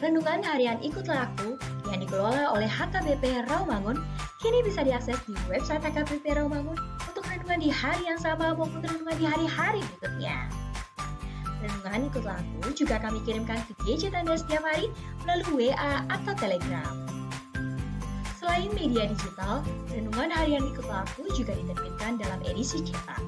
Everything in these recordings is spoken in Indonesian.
Renungan harian Ikutlah Aku yang dikelola oleh HKBP Rawamangun kini bisa diakses di website HKBP Rawamangun untuk renungan di hari yang sama maupun renungan di hari-hari berikutnya. Renungan Ikutlah Aku juga kami kirimkan ke gadget Anda setiap hari melalui WA atau Telegram. Selain media digital, renungan harian Ikutlah Aku juga diterbitkan dalam edisi cetak.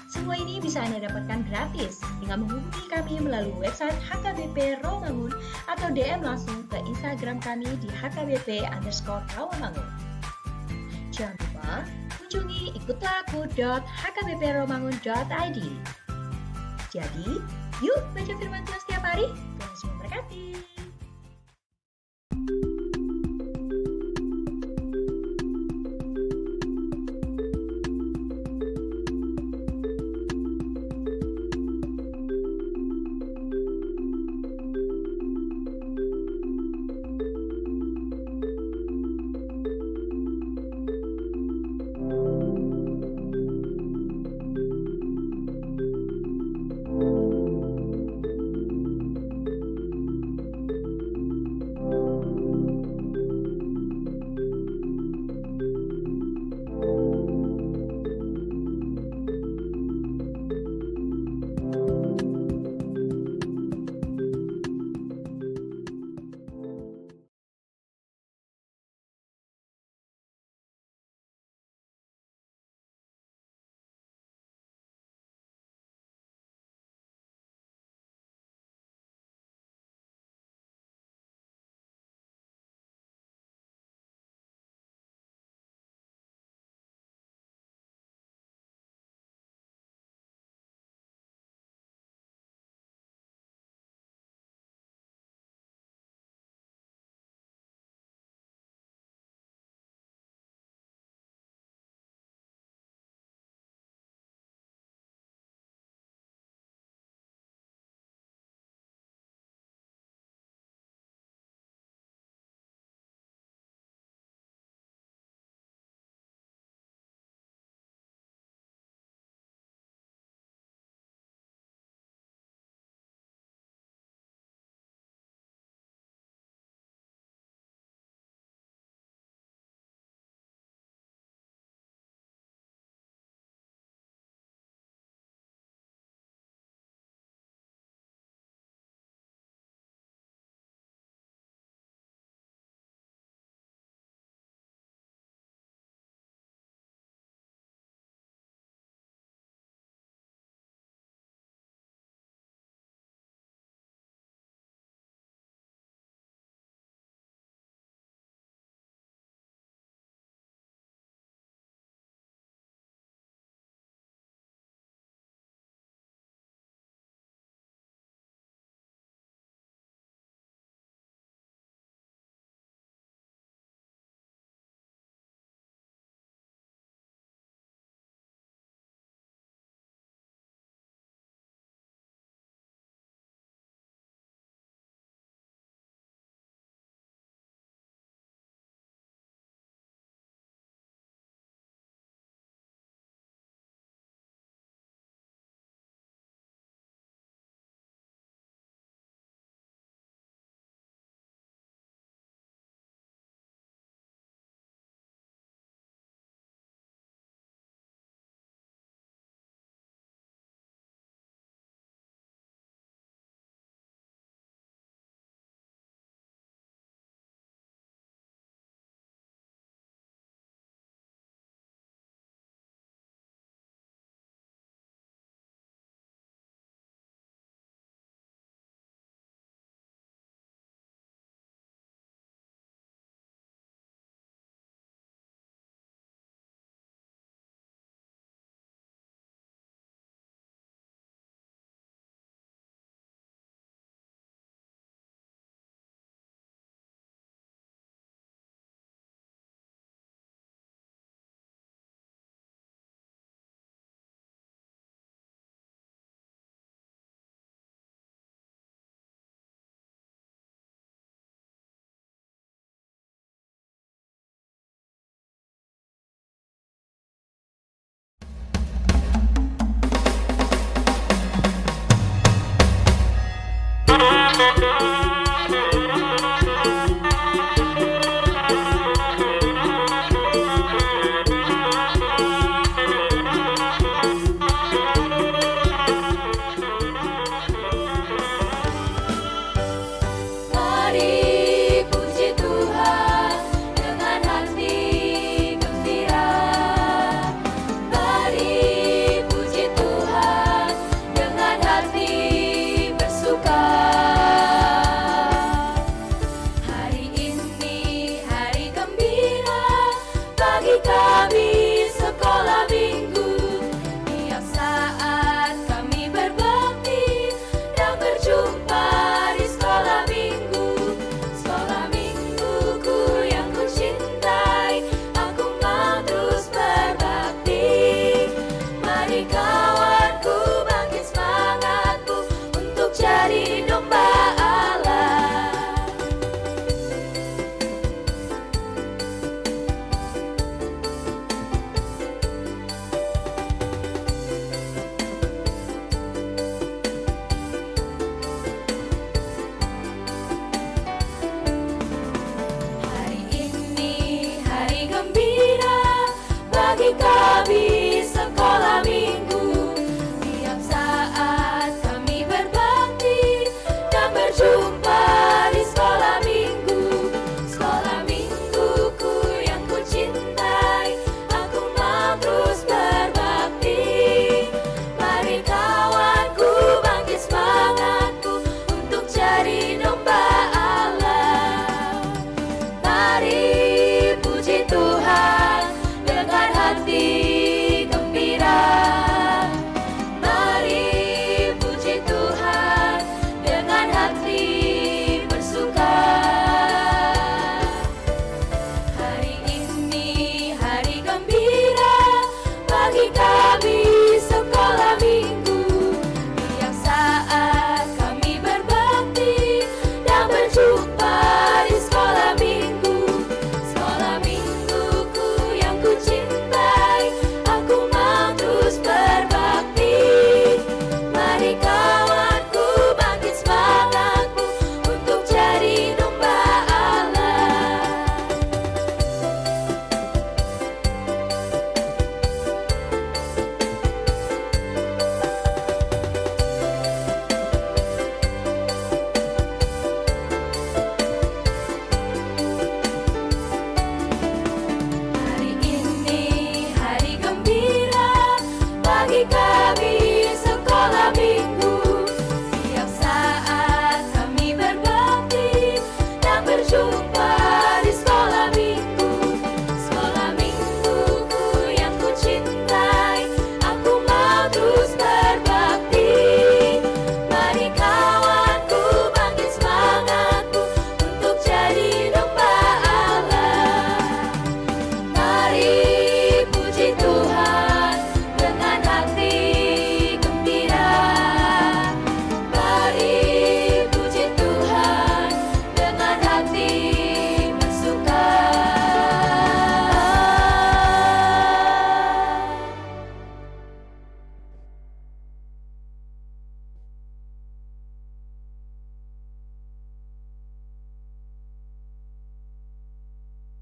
Semua ini bisa Anda dapatkan gratis dengan menghubungi kami melalui website HKBP Rawamangun atau DM langsung ke Instagram kami di HKBP_Rawamangun. Jangan lupa kunjungi ikutlahku.hkbprawamangun.id. Jadi, yuk baca firman Tuhan setiap hari. Tuhan Yesus memberkati.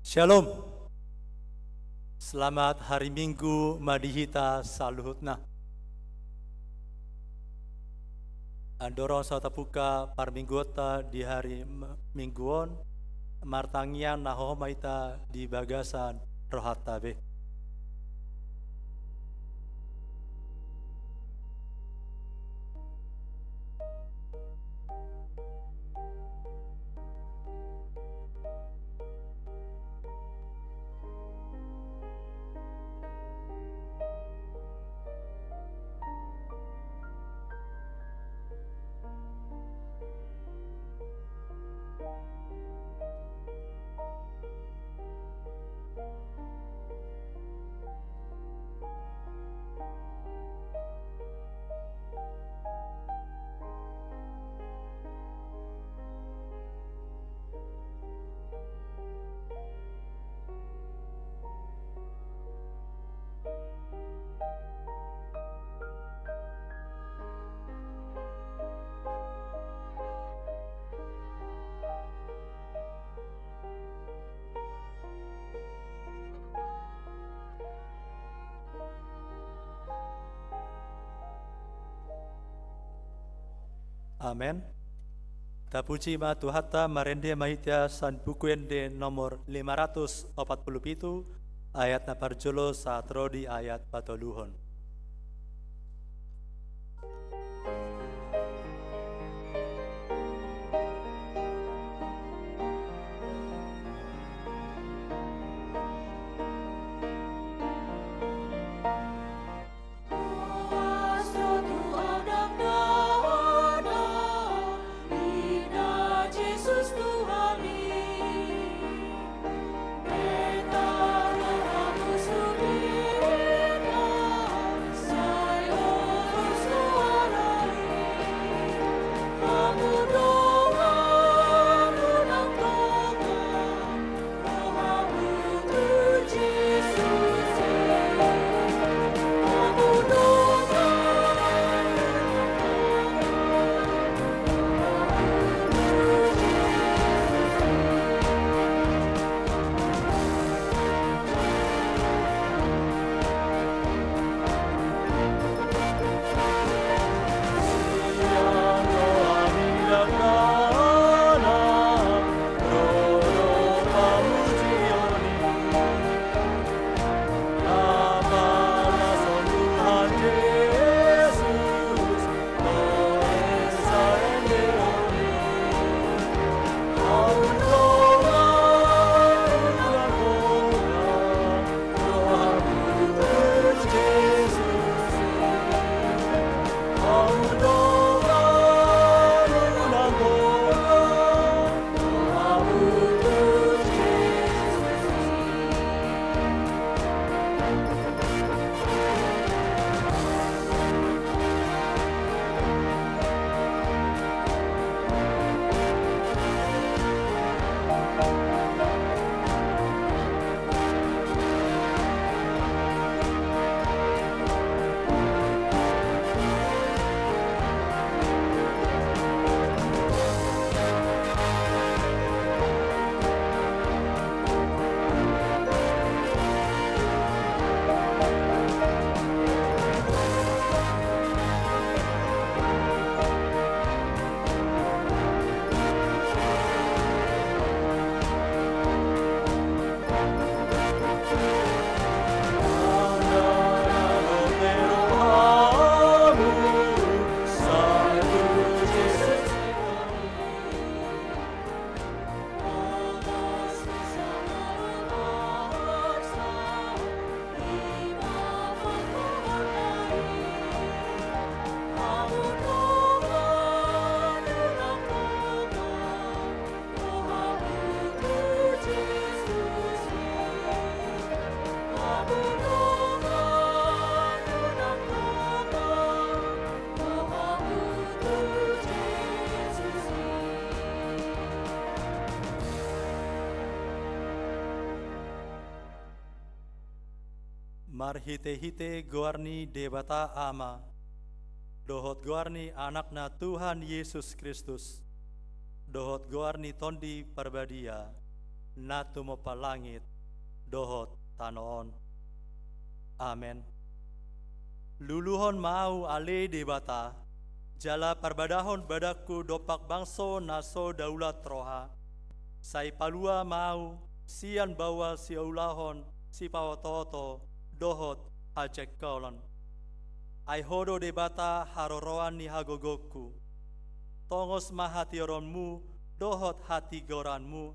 Shalom. Selamat hari Minggu Madihita Saluhutna. Andorong sota puka parminggota di hari mingguon martangian nahomaita di bagasan rohatabe. Amen. Tapuji ma Tuhata marende mahitya san bukuende nomor 547 ayat na parjolo saat rodi ayat patoluhon. Marhite-hite goarni debata ama, dohot goarni anakna Tuhan Yesus Kristus, dohot goarni tondi parbadia, natumo palangit, dohot tanoon. Amen. Luluhon mau ale debata, jala parbadahon badaku dopak bangso naso daulat roha. Sai palua mau, sian bawa si ulahon, si pawatoto, dohot hajek kaulan. Ai hodo debata haroroan ni hagogoku. Tongos mahatironmu, dohot hati goranmu,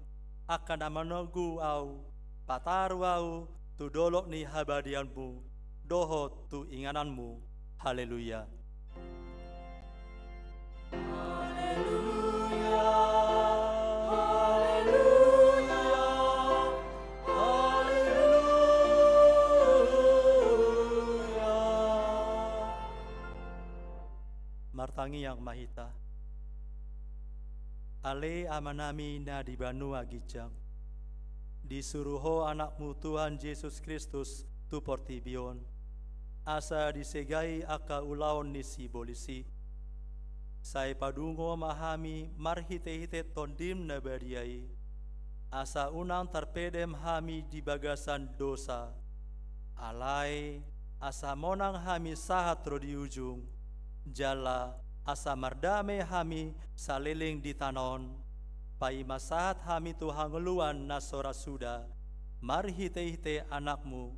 akan amanogu au, pataru au, tu dolok ni habadianmu, dohot tu ingananmu. Haleluya. Haleluya. Haleluya. Haleluya. Martangi yang mahita. Ale amanami na di Banua Gijang. Disuruho anakmu Tuhan Yesus Kristus tu portibion. Asa disegai aka ulaon ni si bolisi. Sai padungo mahami marhite-hite tondim na bariai. Asa unang tarpedem hami di bagasan dosa. Alai asa monang hami sahat ro di ujung. Jala asa mardame hami saliling di tanon. Pai masahat hami Tuhan ngeluan nasora suda. Marhite-hite anakmu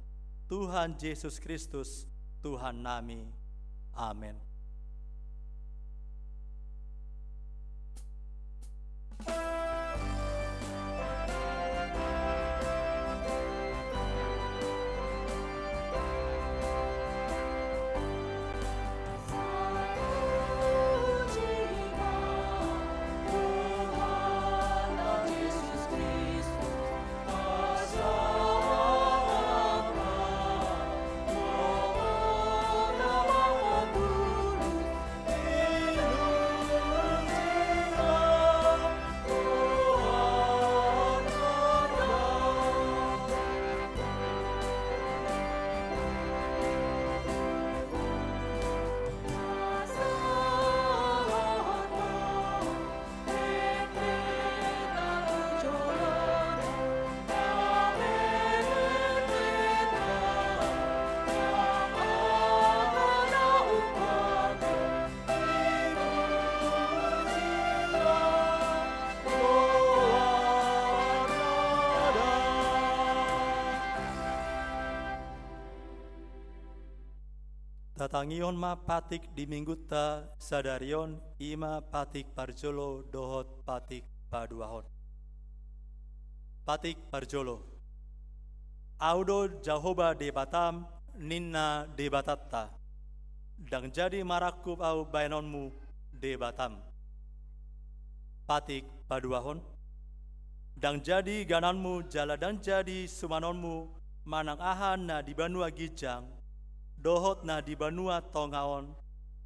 Tuhan Yesus Kristus Tuhan nami. Amin. Tatangion ma patik di mingguta sadarion ima patik parjolo dohot patik paduahon. Patik parjolo. Audo Jahoba debatam ninna debatatta. Dang jadi marakub au bainonmu debatam. Patik paduahon. Dang jadi gananmu jala dan jadi sumanonmu manang ahan na di Banua Gijang. Dohot na di Banua Tongaon,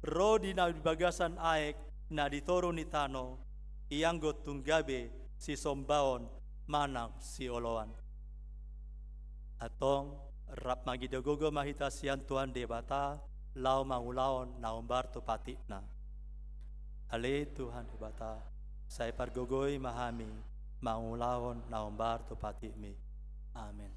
rodi na di bagasan aek na di toro ni tano, ianggot tunggabe si sombaon manang si oloan. Atong rap magidogogo mahita sian Tuhan debata, lau mangulaon na umbar tu patik na. Ale Tuhan debata, saya pargogoi mahami, mangulaon na umbar tu patik mi. Amin.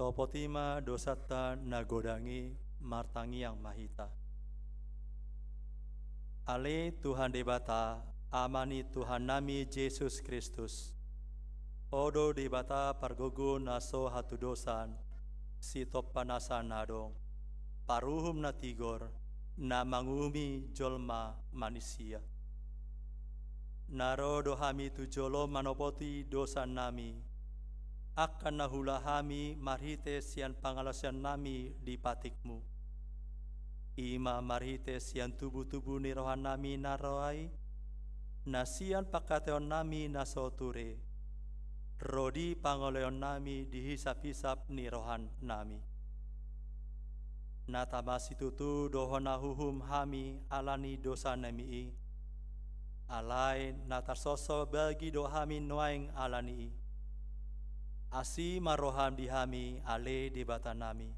Topotima dosata nagodangi martangi yang mahita. Ale Tuhan debata amani Tuhan nami Yesus Kristus. Odo debata pargogo naso hatu dosan si topanasan nadong. Paruhum na tigor na mangumi jolma manusia. Naro dohami tu jolo manopoti dosan nami. Akan nahulahami marhite sian pangalasan nami di patikmu. Ima marhite sian tubuh-tubuh ni rohan nami naroai. Nasian pakateon nami nasoture. Rodi pangoleon nami dihisap-hisap ni rohan nami. Natamasi tutu dohona huhum hami alani dosa nami. Alai natarsoso bagi dohami noaing alani. Asi maroham dihami ale debata nami.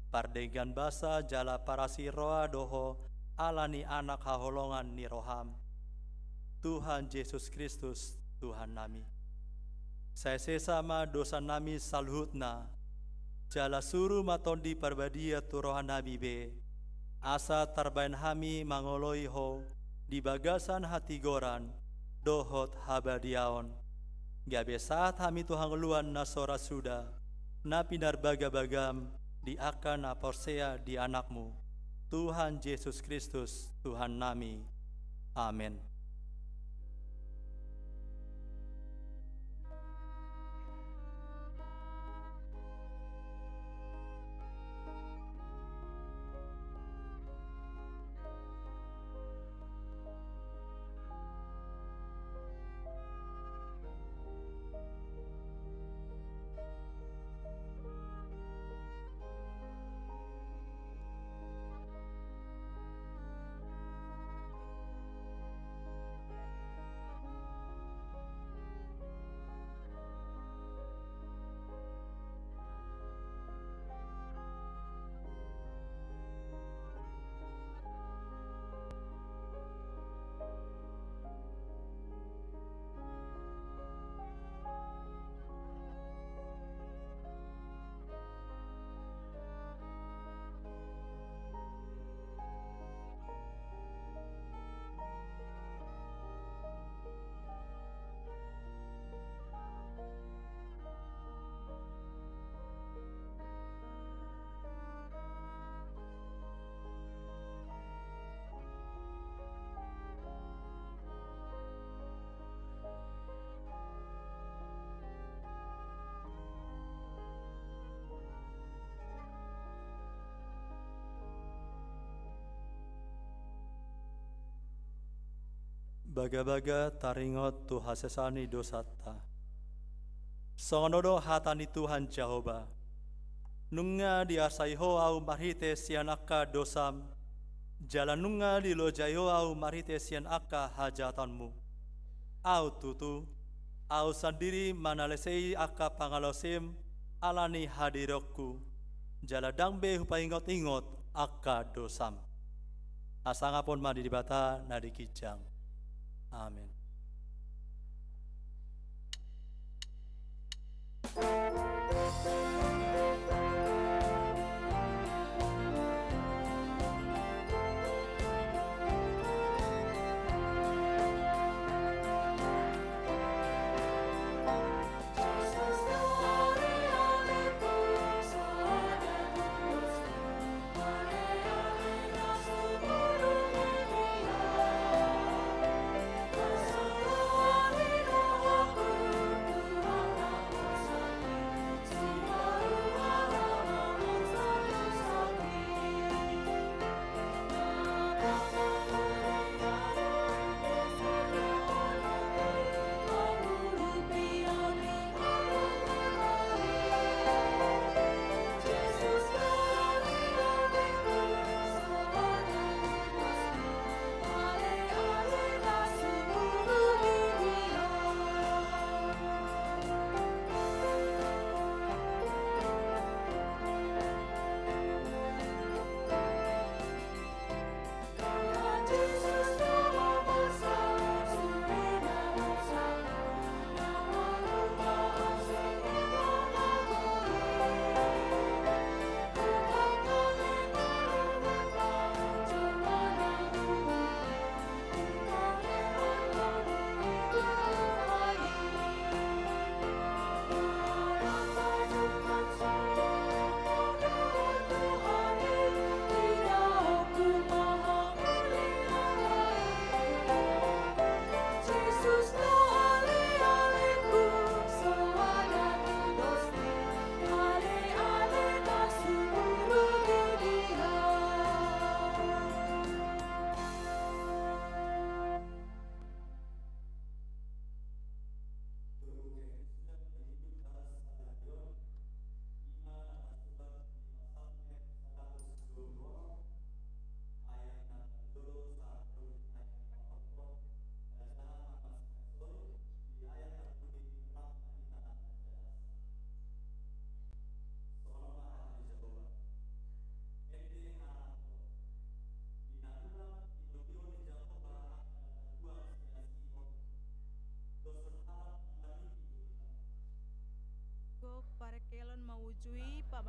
Pardegan basa jala parasi roa doho alani anak haholongan ni roham. Tuhan Yesus Kristus Tuhan nami. Saya sesama dosa nami salhutna. Jala suru matondi parbadia tu rohan nami be. Asa tarbain hami mangoloi ho di bagasan hati goran dohot habadiaon. Gabe saat kami Tuhan luan nasora sudah, na pinar baga-bagam di akan na porsea di anakmu, Tuhan Yesus Kristus, Tuhan nami. Amin. Baga-baga taringot tu hasesani dosata. Songonodo hatani Tuhan Jehovah. Nunga diasai ho au marhite sian akka dosam. Jalan nunga di lojai ho au marhite sian akka hajatanmu. Au tutu, au sendiri manalesei akka pangalosim alani hadirokku. Jala dangbe hupaingot-ingot akka dosam. Asangapun madi dibata nadi kijang. Amin.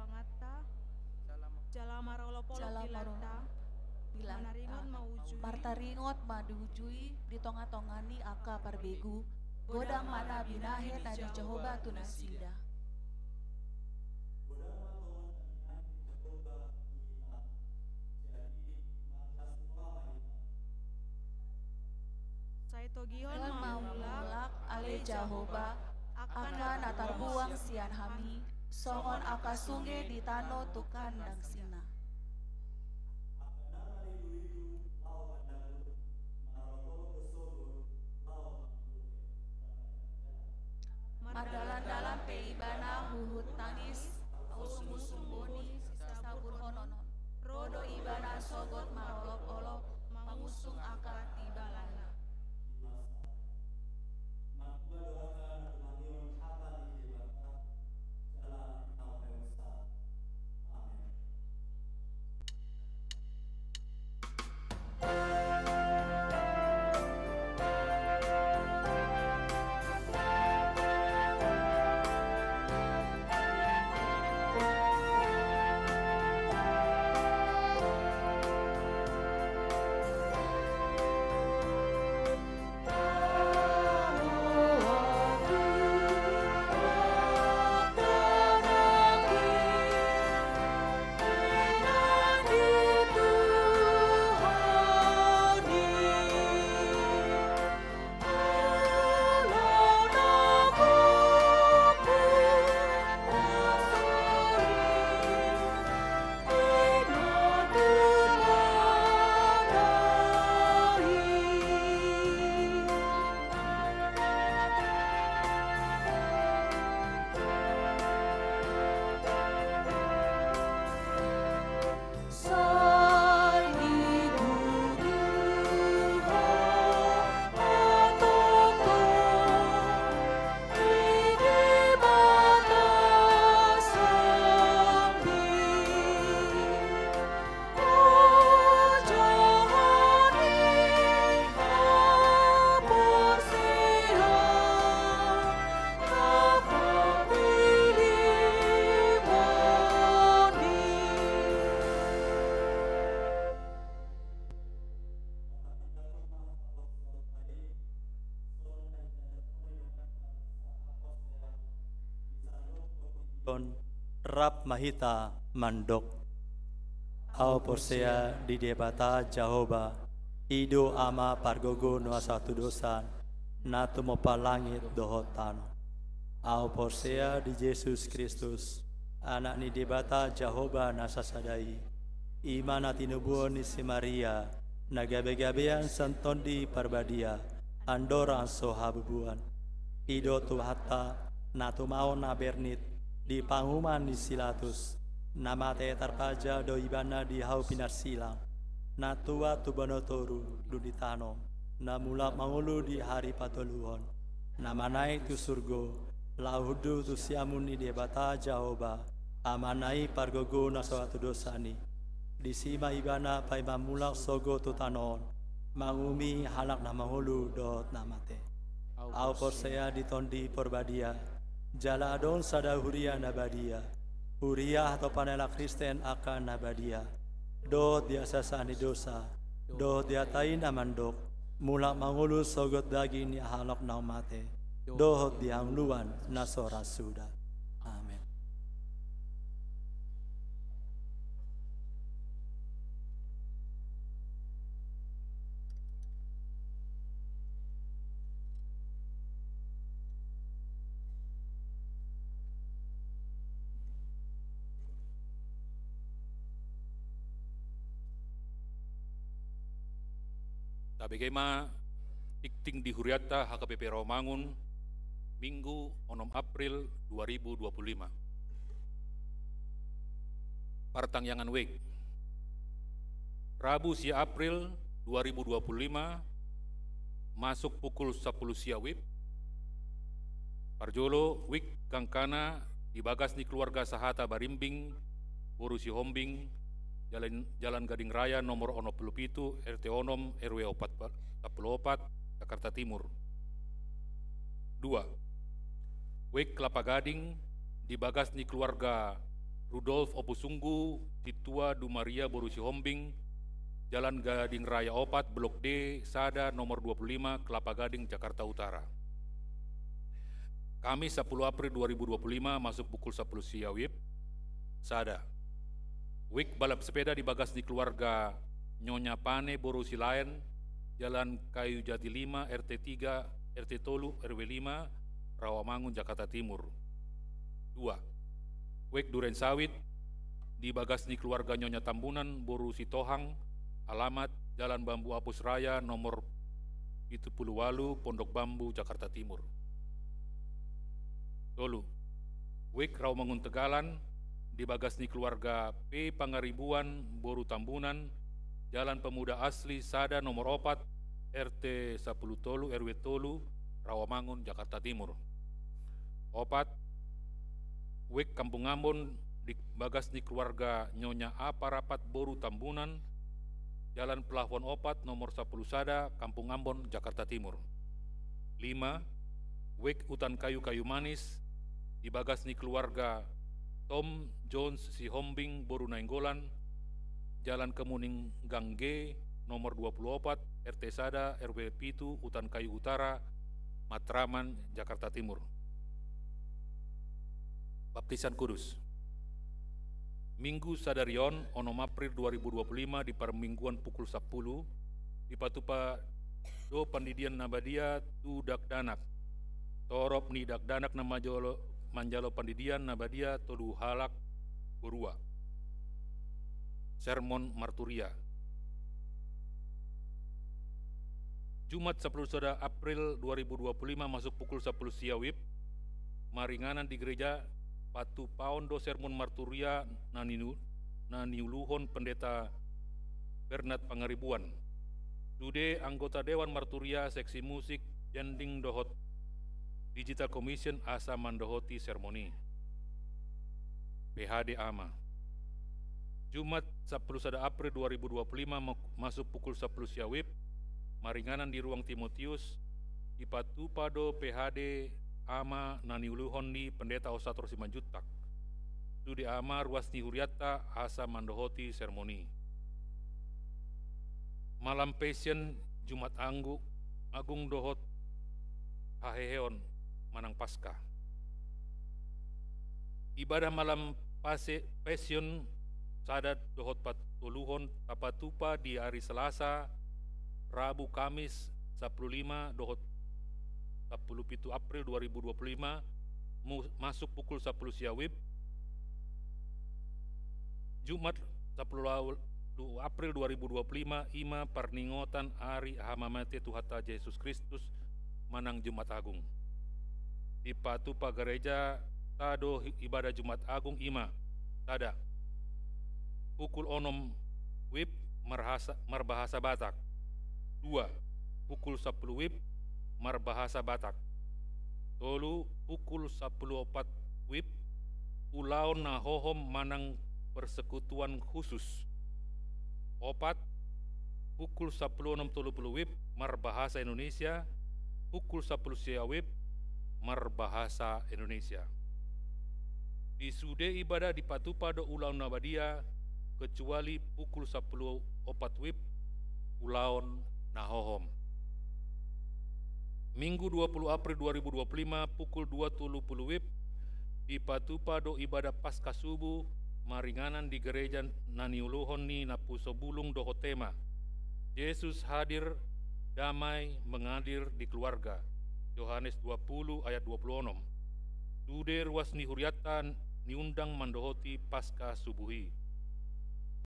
pangata jalama rolopolo pilanta manaringot maujui Marta ringot madujui di tonga-tongani aka parbegu godang mana binahe tadi Jehovah tunasida. Saitogihon Mamulak ale Jehovah akan atarbuang sian hami songon aka sunge di tano tukan dang sina. Madalan-dalan peibana huhut tangis ausung boni sabur hononon rodo ibana sogot marolop-olop mangusung aka tibalana. Rap mahita mandok au porsea di debata Jehovah ido ama pargogo no satu dosan natu mopa langit dohotano au porsea di Yesus Kristus anak ni debata Jehovah nasasadai imana tinubuon ni si Maria nagabe-gabean santon di parbadia andora sohabubuan ido tuhata natu mau nabernit di panghuman di silatus nama te tarpaja do ibana di hau pinar silang na tua tu banotoru luditano na mula mangulu di hari patoluhon nama naik tu surgo laudu tu siamun di debata Jehovah amanai pargogo na suatu dosani di sima ibana pai mamulak sogo tu tanon mangumi halak na mangulu dot namate au porsea di tondi porbadia jala adon sada huria nabadia huria atau panela Kristen akan nabadia do dia sasani dosa do dia tain amandok mulak mangulu sogot daging ni halak na mate do dia luan nasora sudah. Amin. Tabegema ikting di Huriata HKBP Rawamangun Minggu 6 April 2025. Partangyangan Wek Rabu si April 2025 masuk pukul 10 siawib Parjolo Wik Kangkana di bagas ni keluarga Sahata Barimbing Urusi Hombing Jalan Gading Raya nomor 67 RT Onom RW 44 Jakarta Timur. 2. Wek Kelapa Gading di bagas ni keluarga Rudolf Opusunggu, Titua Dumaria Borusi Hombing, Jalan Gading Raya Opat, Blok D, Sada nomor 25, Kelapa Gading, Jakarta Utara. Kamis 10 April 2025 masuk pukul 10 siang, Sada. Wik balap sepeda di bagas di keluarga Nyonya Pane Borusi Lain, Jalan Kayu Jati 5, RT 3, RT Tolu, RW 5, Rawamangun, Jakarta Timur. 2. Wek Duren Sawit di Bagasni keluarga Nyonya Tambunan Borusi Tohang, alamat Jalan Bambu Apus Raya nomor 78, Pondok Bambu, Jakarta Timur. Tolu. Wek Rawamangun Tegalan di Bagasni keluarga P Pangaribuan Boru Tambunan, Jalan Pemuda Asli Sada nomor 4, RT 10 Tolu, RW Tolu, Rawamangun, Jakarta Timur. 4. Wek Kampung Ambon di Bagas di keluarga Nyonya A Parapat Boru Tambunan, Jalan Pelafon Opat nomor 10 Sada, Kampung Ambon, Jakarta Timur. 5. Wek Utan Kayu Manis di Bagas di keluarga Tom Jones Si Hombing Boru Nainggolan, Jalan Kemuning Gang G nomor 24, RT Sada, RW Pitu, Utan Kayu Utara, Matraman, Jakarta Timur. Baptisan Kudus. Minggu Sadarion onom April 2025 di permingguan pukul 10 di Patupa do Pandidian Nabadia tu Dakdanak. Torop ni Dakdanak na Manjalo Pandidian Nabadia todu halak Burua. Sermon Marturia. Jumat 10 April 2025 masuk pukul 10 siawib, maringanan di gereja Patu Paundo Sermon Marturia Naniuluhon Pendeta Bernard Pangaribuan. Dude anggota Dewan Marturia Seksi Musik Jending Dohot Digital Commission asa mandohoti sermoni. PHD AMA. Jumat 10 April 2025 masuk pukul 10 siawib, maringanan di ruang Timotius di Patu Pado PHD AMA Naniuluhon ni Pendeta Osatro Simanjutak. Dude AMA Ruas ni Huriata asa mandohoti sermoni. Malam Passion Jumat Agung Dohot Haheheon Manang Pasca. Ibadah malam Passion Sadat Dohot Patuluhon Tapatupa di hari Selasa, Rabu, Kamis 15 Dohot 17 April 2025 masuk pukul 10 siawib. Jumat 10 April 2025 ima perningotan Ari Hamamate Tuhata Yesus Kristus Manang Jumat Agung. Di Patupa Gereja Tado ibadah Jumat Agung ima tada pukul onom wib marbahasa Batak. 2. Pukul 10 wib marbahasa Batak. Tolu pukul 10.4 wib Pulau Nahohom Manang Persekutuan Khusus. 4. Pukul 10.30 wib marbahasa Indonesia. Pukul 10 siang wib marbahasa Indonesia. Di sude ibadah di Patupado Ulaun Nabadia kecuali pukul 10.4 wib Ulaun Nahohom. Minggu 20 April 2025 pukul 20.30 wib di Patupado ibadah Pasca Subuh maringanan di gereja Naniuluhon ni Napuso Bulung Dohotema. Yesus hadir, damai mengadir di keluarga. Yohanes 20 ayat 26. Dude ruas ni huriatan niundang mandohoti Pasca Subuhi.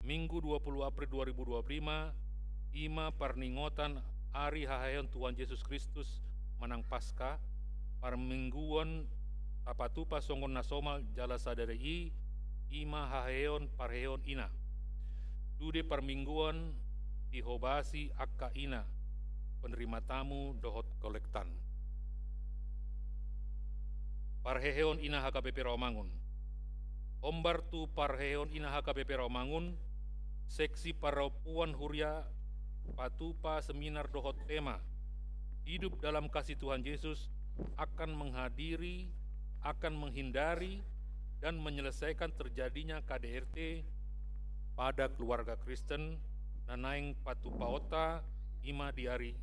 Minggu 20 April 2025 ima perningotan Ari Hahayon Tuhan Yesus Kristus Manang Pasca parmingguan Tapatupa Songon Nasomal Jala Sadari ima Hahayon Parheon ina. Dude permingguan dihobasi akka ina penerima tamu dohot kolektan. Parheon ina HKBP Rawamangun. Ombar tu Parheon ina HKBP Rawamangun seksi Parapuan Huria Patupa seminar dohot tema hidup dalam kasih Tuhan Yesus akan menghindari dan menyelesaikan terjadinya KDRT pada keluarga Kristen nanaing Patupaota ima di hari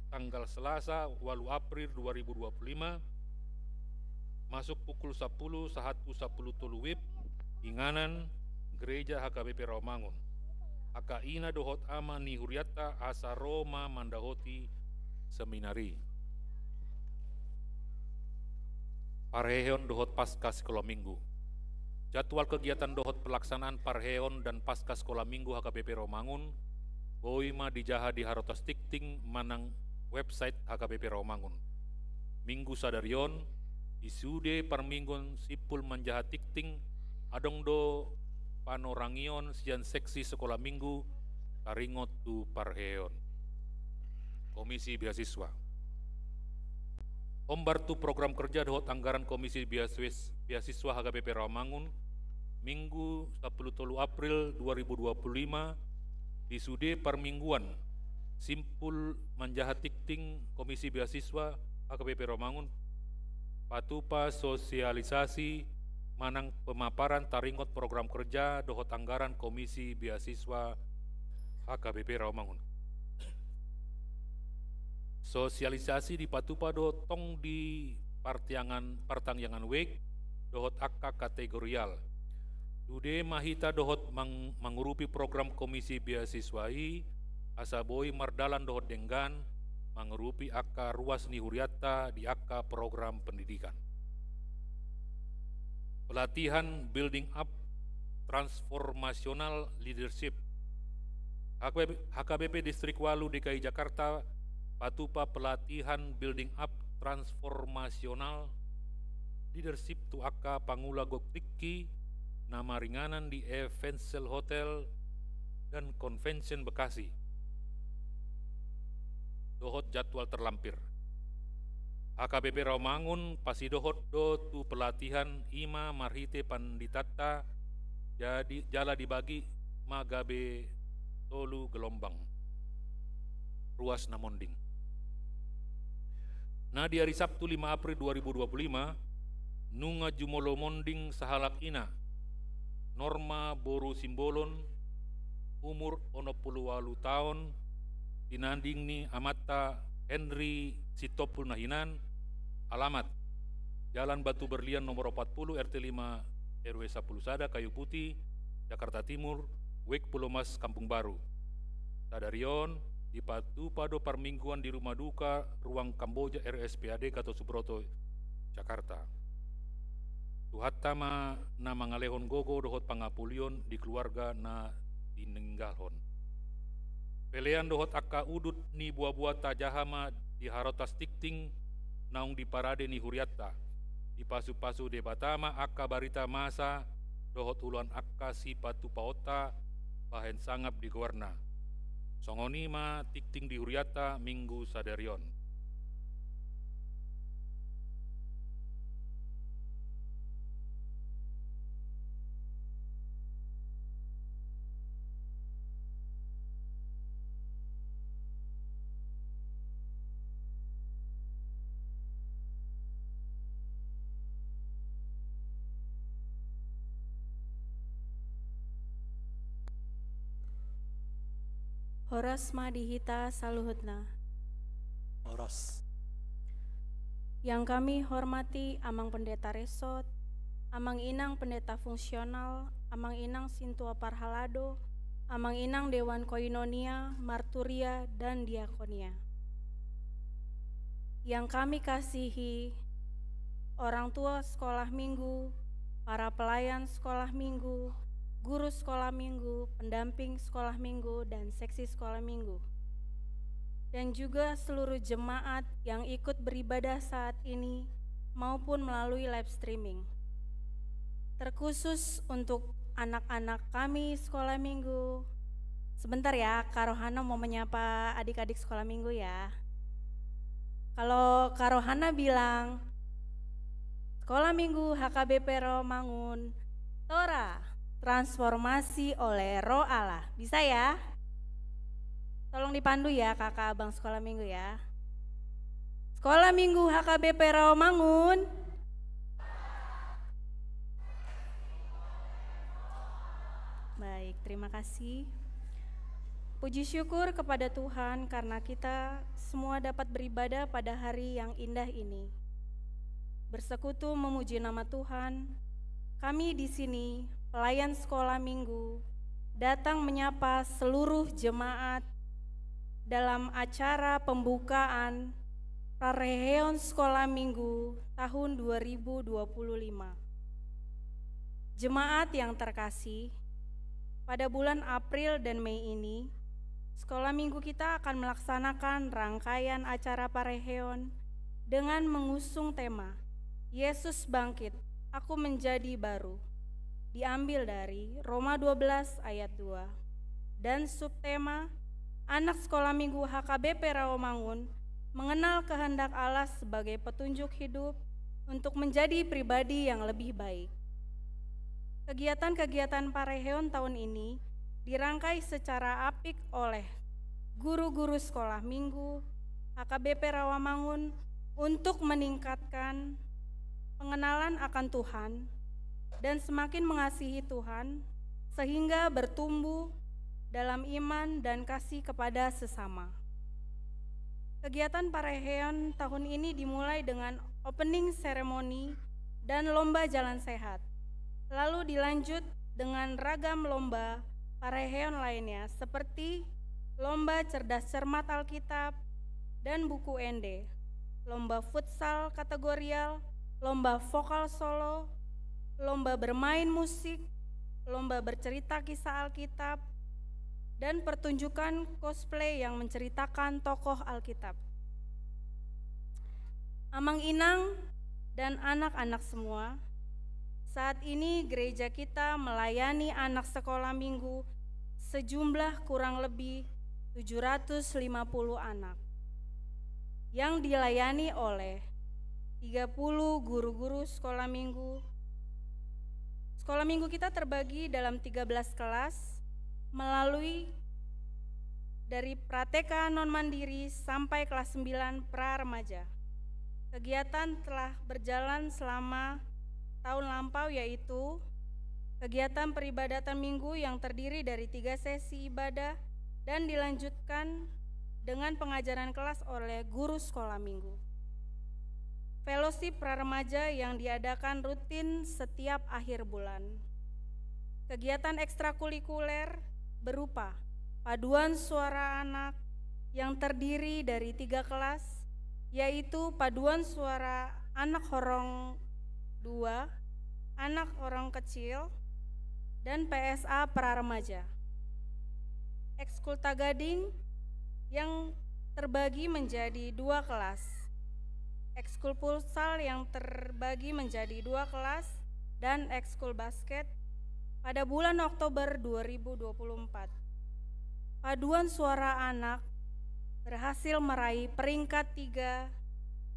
tanggal Selasa 8 April 2025 masuk pukul 10 WIB inganan Gereja HKBP Rawamangun. Ina dohot ama ni huriata asa Roma mandahoti seminari. Parheon dohot pasca sekolah minggu. Jadwal kegiatan dohot pelaksanaan Parheon dan pasca sekolah minggu HKBP Rawamangun boima dijaha di Harotas Tikting manang website HKBP Rawamangun. Minggu sadarion isude parminggon sipul manjaha Tikting adong do panorangion sian seksi sekolah minggu taringot tu Parheon. Komisi Beasiswa Ombartu program kerja dohot anggaran Komisi Beasiswa HKBP Rawamangun Minggu 10 April 2025 disude parmingguan simpul manjaha Tikting Komisi Beasiswa HKBP Rawamangun patupa sosialisasi manang pemaparan taringot program kerja dohot anggaran Komisi Beasiswa HKBP Rawamangun. Sosialisasi di patupa tong di partangyangan wek dohot akka kategorial. Dude mahita dohot mengurupi program Komisi Beasiswai asaboi mardalan dohot denggan mengurupi akka ruas ni huriata di akka program pendidikan. Pelatihan Building Up Transformational Leadership HKBP Distrik Walu DKI Jakarta patupa pelatihan Building Up Transformational Leadership tu akka Pangula Goktiki nama ringanan di Evansel Hotel dan Convention Bekasi. Dohot jadwal terlampir. HKBP Rawamangun pasidohot do tu pelatihan ima marhite panditata jadi jala dibagi magabe tolu gelombang ruas namonding. Nah di hari Sabtu 5 April 2025 nunga jumolo monding sahalak ina Norma Boru Simbolon umur 68 tahun dinanding ni amata Henry Sitopul Nahinan, alamat Jalan Batu Berlian nomor 40 RT 5 RW 10 Sada Kayu Putih, Jakarta Timur, Wek Pulau Mas Kampung Baru. Sadarion di pado parmingguan di Rumah Duka Ruang Kamboja RSPAD Gatot Subroto, Jakarta. Tuhatama na mangalehon gogo dohot pangapulion di keluarga na dininggalhon. Pelean dohot akka udut ni buah-buah tajahama di Harotas Tikting naung di parade ni huriata. Di pasu-pasu de Batama akka barita masa dohot uluan akka si Patupaota bahen sangap di Gorna. Songonima Tikting di huriata minggu sadarion. Horas madihita saluhutna. Horas. Yang kami hormati Amang Pendeta Resot, Amang Inang Pendeta Fungsional, Amang Inang Sintua Parhalado, Amang Inang Dewan Koinonia, Marturia, dan Diakonia. Yang kami kasihi orang tua sekolah minggu, para pelayan sekolah minggu, guru sekolah minggu, pendamping sekolah minggu, dan seksi sekolah minggu. Dan juga seluruh jemaat yang ikut beribadah saat ini maupun melalui live streaming. Terkhusus untuk anak-anak kami sekolah minggu. Sebentar ya, Kak Rohana mau menyapa adik-adik sekolah minggu ya. Kalau Kak Rohana bilang, sekolah minggu HKBP Rawamangun, Tora, transformasi oleh Roh Allah. Bisa ya? Tolong dipandu ya kakak abang sekolah minggu ya. Sekolah minggu HKBP Rawamangun, Baik, terima kasih. Puji syukur kepada Tuhan karena kita semua dapat beribadah pada hari yang indah ini. Bersekutu memuji nama Tuhan, kami di sini, pelayan sekolah minggu, datang menyapa seluruh jemaat dalam acara pembukaan Prareheon Sekolah Minggu tahun 2025. Jemaat yang terkasih, pada bulan April dan Mei ini, sekolah minggu kita akan melaksanakan rangkaian acara Prareheon dengan mengusung tema Yesus bangkit, aku menjadi baru, diambil dari Roma 12 ayat 2, dan subtema Anak Sekolah Minggu HKBP Rawamangun mengenal kehendak Allah sebagai petunjuk hidup untuk menjadi pribadi yang lebih baik. Kegiatan-kegiatan Prareheon tahun ini dirangkai secara apik oleh guru-guru sekolah minggu HKBP Rawamangun untuk meningkatkan pengenalan akan Tuhan dan semakin mengasihi Tuhan sehingga bertumbuh dalam iman dan kasih kepada sesama. Kegiatan Prareheon tahun ini dimulai dengan opening ceremony dan lomba jalan sehat. Lalu dilanjut dengan ragam lomba Prareheon lainnya seperti lomba cerdas cermat Alkitab dan buku ND, lomba futsal kategorial, lomba vokal solo, lomba bermain musik, lomba bercerita kisah Alkitab, dan pertunjukan cosplay yang menceritakan tokoh Alkitab. Amang Inang dan anak-anak semua, saat ini gereja kita melayani anak sekolah minggu sejumlah kurang lebih 750 anak yang dilayani oleh 30 guru-guru sekolah minggu. Sekolah minggu kita terbagi dalam 13 kelas melalui dari Prateka non-mandiri sampai kelas 9 pra-remaja. Kegiatan telah berjalan selama tahun lampau, yaitu kegiatan peribadatan minggu yang terdiri dari 3 sesi ibadah dan dilanjutkan dengan pengajaran kelas oleh guru sekolah minggu. Fellowship pra-remaja yang diadakan rutin setiap akhir bulan. Kegiatan ekstrakurikuler berupa paduan suara anak yang terdiri dari 3 kelas, yaitu paduan suara anak horong 2, anak horong kecil, dan PSA pra-remaja. Ekskulta Gading yang terbagi menjadi 2 kelas. Ekskul futsal yang terbagi menjadi 2 kelas dan ekskul basket pada bulan Oktober 2024. Paduan suara anak berhasil meraih peringkat 3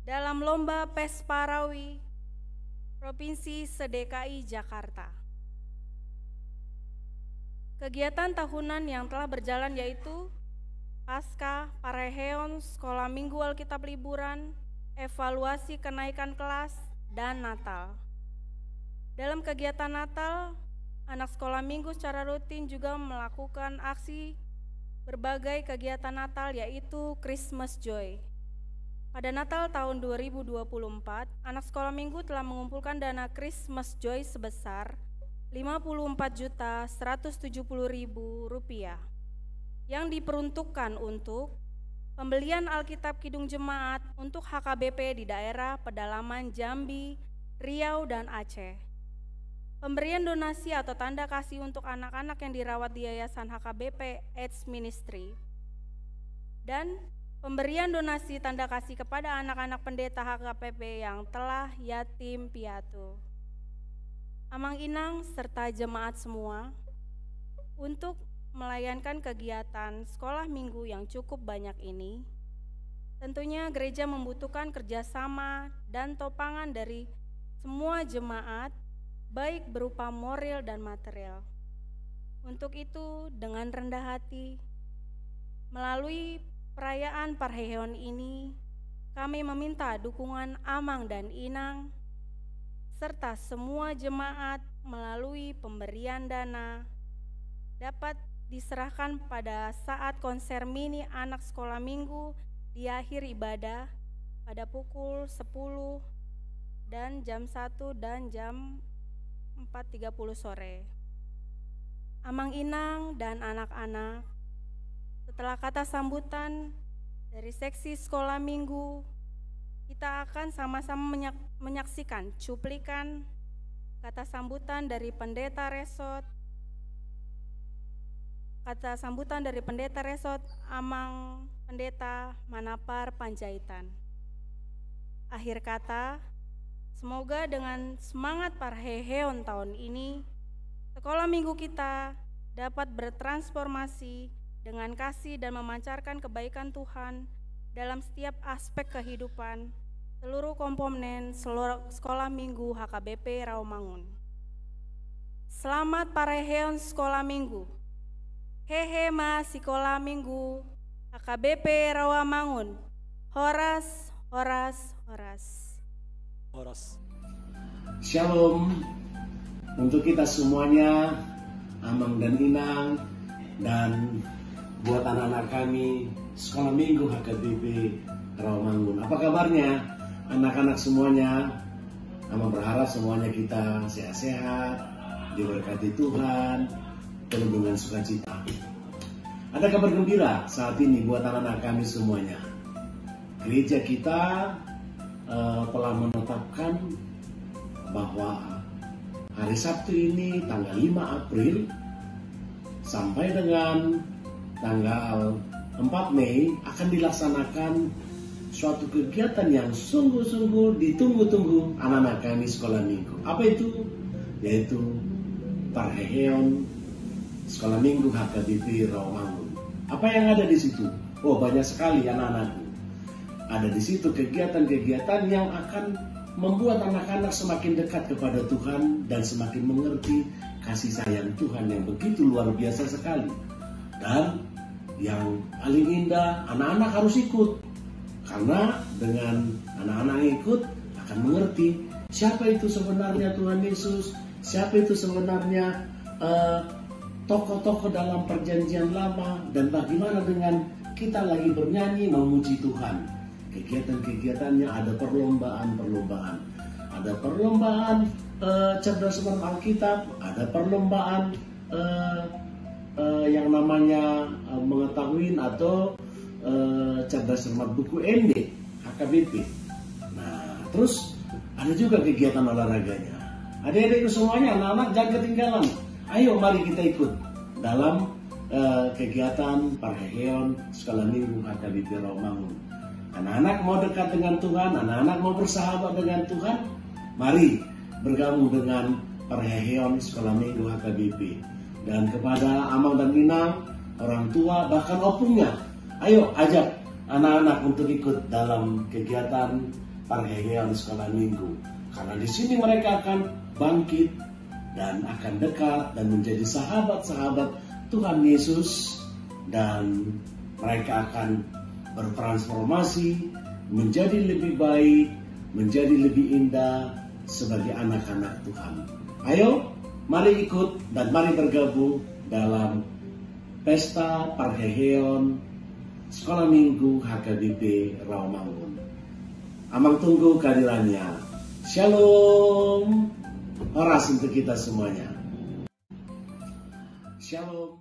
dalam lomba PES Parawi Provinsi se-DKI Jakarta. Kegiatan tahunan yang telah berjalan yaitu Pasca, Prareheon, Sekolah Minggu Alkitab Liburan, evaluasi kenaikan kelas, dan Natal. Dalam kegiatan Natal, anak sekolah minggu secara rutin juga melakukan aksi berbagai kegiatan Natal yaitu Christmas Joy. Pada Natal tahun 2024, anak sekolah minggu telah mengumpulkan dana Christmas Joy sebesar Rp54.170.000 yang diperuntukkan untuk pembelian Alkitab Kidung Jemaat untuk HKBP di daerah pedalaman Jambi, Riau, dan Aceh. Pemberian donasi atau tanda kasih untuk anak-anak yang dirawat di Yayasan HKBP AIDS Ministry. Dan pemberian donasi tanda kasih kepada anak-anak pendeta HKBP yang telah yatim piatu. Amang Inang serta jemaat semua, untuk melayankan kegiatan sekolah minggu yang cukup banyak ini, tentunya gereja membutuhkan kerjasama dan topangan dari semua jemaat, baik berupa moral dan material. Untuk itu, dengan rendah hati, melalui perayaan Prareheon ini, kami meminta dukungan Amang dan Inang, serta semua jemaat melalui pemberian dana, dapat diserahkan pada saat konser mini anak sekolah minggu di akhir ibadah pada pukul 10 dan jam 1 dan jam 4.30 sore. Amang Inang dan anak-anak, setelah kata sambutan dari seksi sekolah minggu, kita akan sama-sama menyaksikan cuplikan kata sambutan dari pendeta resort, Amang Pendeta Manapar Panjaitan. Akhir kata, semoga dengan semangat Parheheon tahun ini, sekolah minggu kita dapat bertransformasi dengan kasih dan memancarkan kebaikan Tuhan dalam setiap aspek kehidupan seluruh komponen sekolah minggu HKBP Rawamangun. Selamat Parheheon sekolah minggu. Hehe ma sekolah minggu HKBP Rawamangun. Horas, horas, horas. Horas. Shalom untuk kita semuanya, Amang dan Inang, dan buat anak-anak kami sekolah minggu HKBP Rawamangun. Apa kabarnya anak-anak semuanya? Amang berharap semuanya kita sehat-sehat, diberkati Tuhan, penuh dengan sukacita. Ada kabar gembira saat ini buat anak-anak kami semuanya. Gereja kita telah menetapkan bahwa hari Sabtu ini tanggal 5 April sampai dengan tanggal 4 Mei akan dilaksanakan suatu kegiatan yang sungguh-sungguh ditunggu-tunggu anak-anak kami sekolah minggu. Apa itu? Yaitu Parheheon sekolah minggu HKBP Rawamangun. Apa yang ada di situ? Oh, banyak sekali anak-anakku. Ada di situ kegiatan-kegiatan yang akan membuat anak-anak semakin dekat kepada Tuhan dan semakin mengerti kasih sayang Tuhan yang begitu luar biasa sekali. Dan yang paling indah, anak-anak harus ikut. Karena dengan anak-anak ikut akan mengerti siapa itu sebenarnya Tuhan Yesus, siapa itu sebenarnya tokoh-tokoh dalam perjanjian lama, dan bagaimana dengan kita lagi bernyanyi memuji Tuhan. Kegiatan-kegiatannya ada perlombaan-perlombaan. Ada perlombaan cerdas cermat Alkitab, ada perlombaan yang namanya mengetahui atau cerdas cermat buku MD HKBP. Nah, terus ada juga kegiatan olahraganya. Adik-adikku semuanya, anak-anak jangan ketinggalan. Ayo mari kita ikut dalam kegiatan Parheheon sekolah minggu HKBP Rawamangun. Anak-anak mau dekat dengan Tuhan, anak-anak mau bersahabat dengan Tuhan, mari bergabung dengan Parheheon sekolah minggu HKBP. Dan kepada Amang dan Inang, orang tua bahkan opungnya, ayo ajak anak-anak untuk ikut dalam kegiatan Parheheon sekolah minggu. Karena di sini mereka akan bangkit dan akan dekat dan menjadi sahabat-sahabat Tuhan Yesus, dan mereka akan bertransformasi menjadi lebih baik, menjadi lebih indah sebagai anak-anak Tuhan. Ayo, mari ikut dan mari bergabung dalam Pesta Parheheon Sekolah Minggu HKBP Rawamangun. Amang tunggu kehadirannya. Shalom. Horas untuk kita semuanya. Shalom.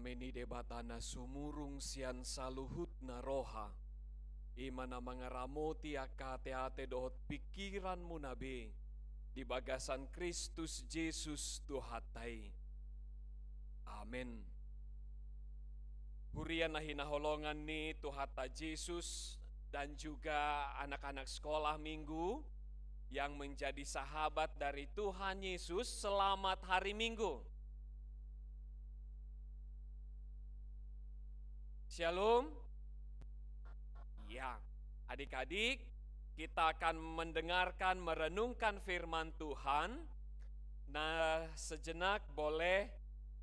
Ameni debatana sumurung sian saluhut na roha. Imana mangaramoti akate-ate dohot pikiranmu nabe. Di bagasan Kristus Yesus Tuhatai. Amin. Hurian na hinaholongan ni Tuhata Yesus dan juga anak-anak sekolah minggu yang menjadi sahabat dari Tuhan Yesus. Selamat hari Minggu. Shalom. Ya, adik-adik, kita akan mendengarkan, merenungkan firman Tuhan. Nah, sejenak boleh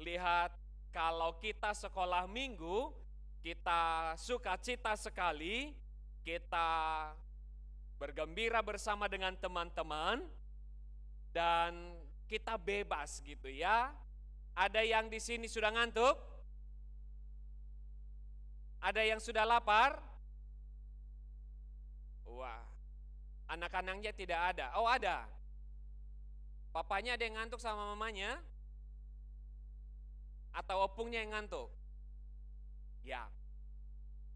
lihat, kalau kita sekolah minggu, kita sukacita sekali, kita bergembira bersama dengan teman-teman, dan kita bebas gitu ya. Ada yang di sini sudah ngantuk? Ada yang sudah lapar? Wah, anak-anaknya tidak ada. Oh, ada. Papanya ada yang ngantuk sama mamanya? Atau opungnya yang ngantuk? Ya.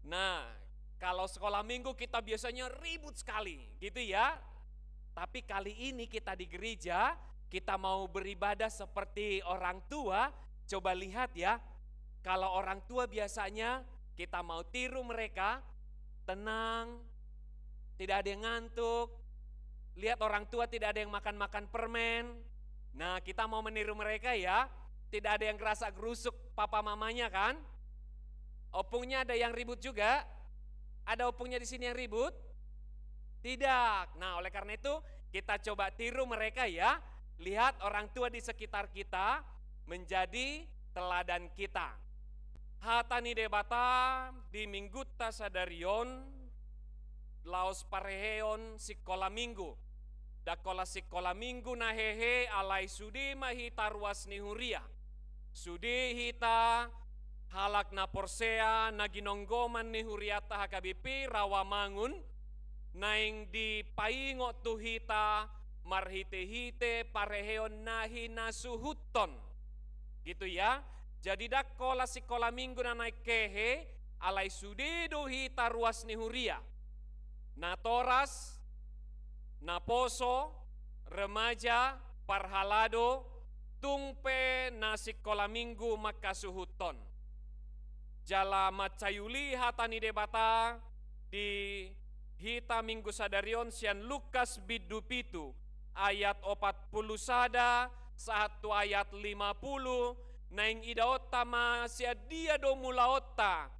Nah, kalau sekolah minggu kita biasanya ribut sekali, gitu ya. Tapi kali ini kita di gereja, kita mau beribadah seperti orang tua. Coba lihat ya, kalau orang tua biasanya kita mau tiru mereka, tenang, tidak ada yang ngantuk. Lihat orang tua tidak ada yang makan-makan permen. Nah, kita mau meniru mereka ya. Tidak ada yang kerasa gerusuk papa mamanya kan? Opungnya ada yang ribut juga? Ada opungnya di sini yang ribut? Tidak. Nah, oleh karena itu kita coba tiru mereka ya. Lihat orang tua di sekitar kita menjadi teladan kita. Hatani debata di mingguta sadarion laos pareheon sikola minggu. Dakola sikola minggu na hehe alai sudi mahita ruas ni huria. Sudi hita halak na porsea na ginonggoman ni huriata hakabipi rawa mangun. Naing di paingo tuhita marhite-hite pareheon nahi nasuhuton. Gitu ya. Jadi dakola sikola minggu na naik kehe alai sudi duhita ruas ni huria. Na toras, na poso, remaja, parhalado, tungpe na sikola minggu makasuhuton. Jala macayuli hatani debata di hita minggu sadarion sian Lukas bidupitu ayat 40 sada satu ayat 50 naing idaota masya dia do mulaota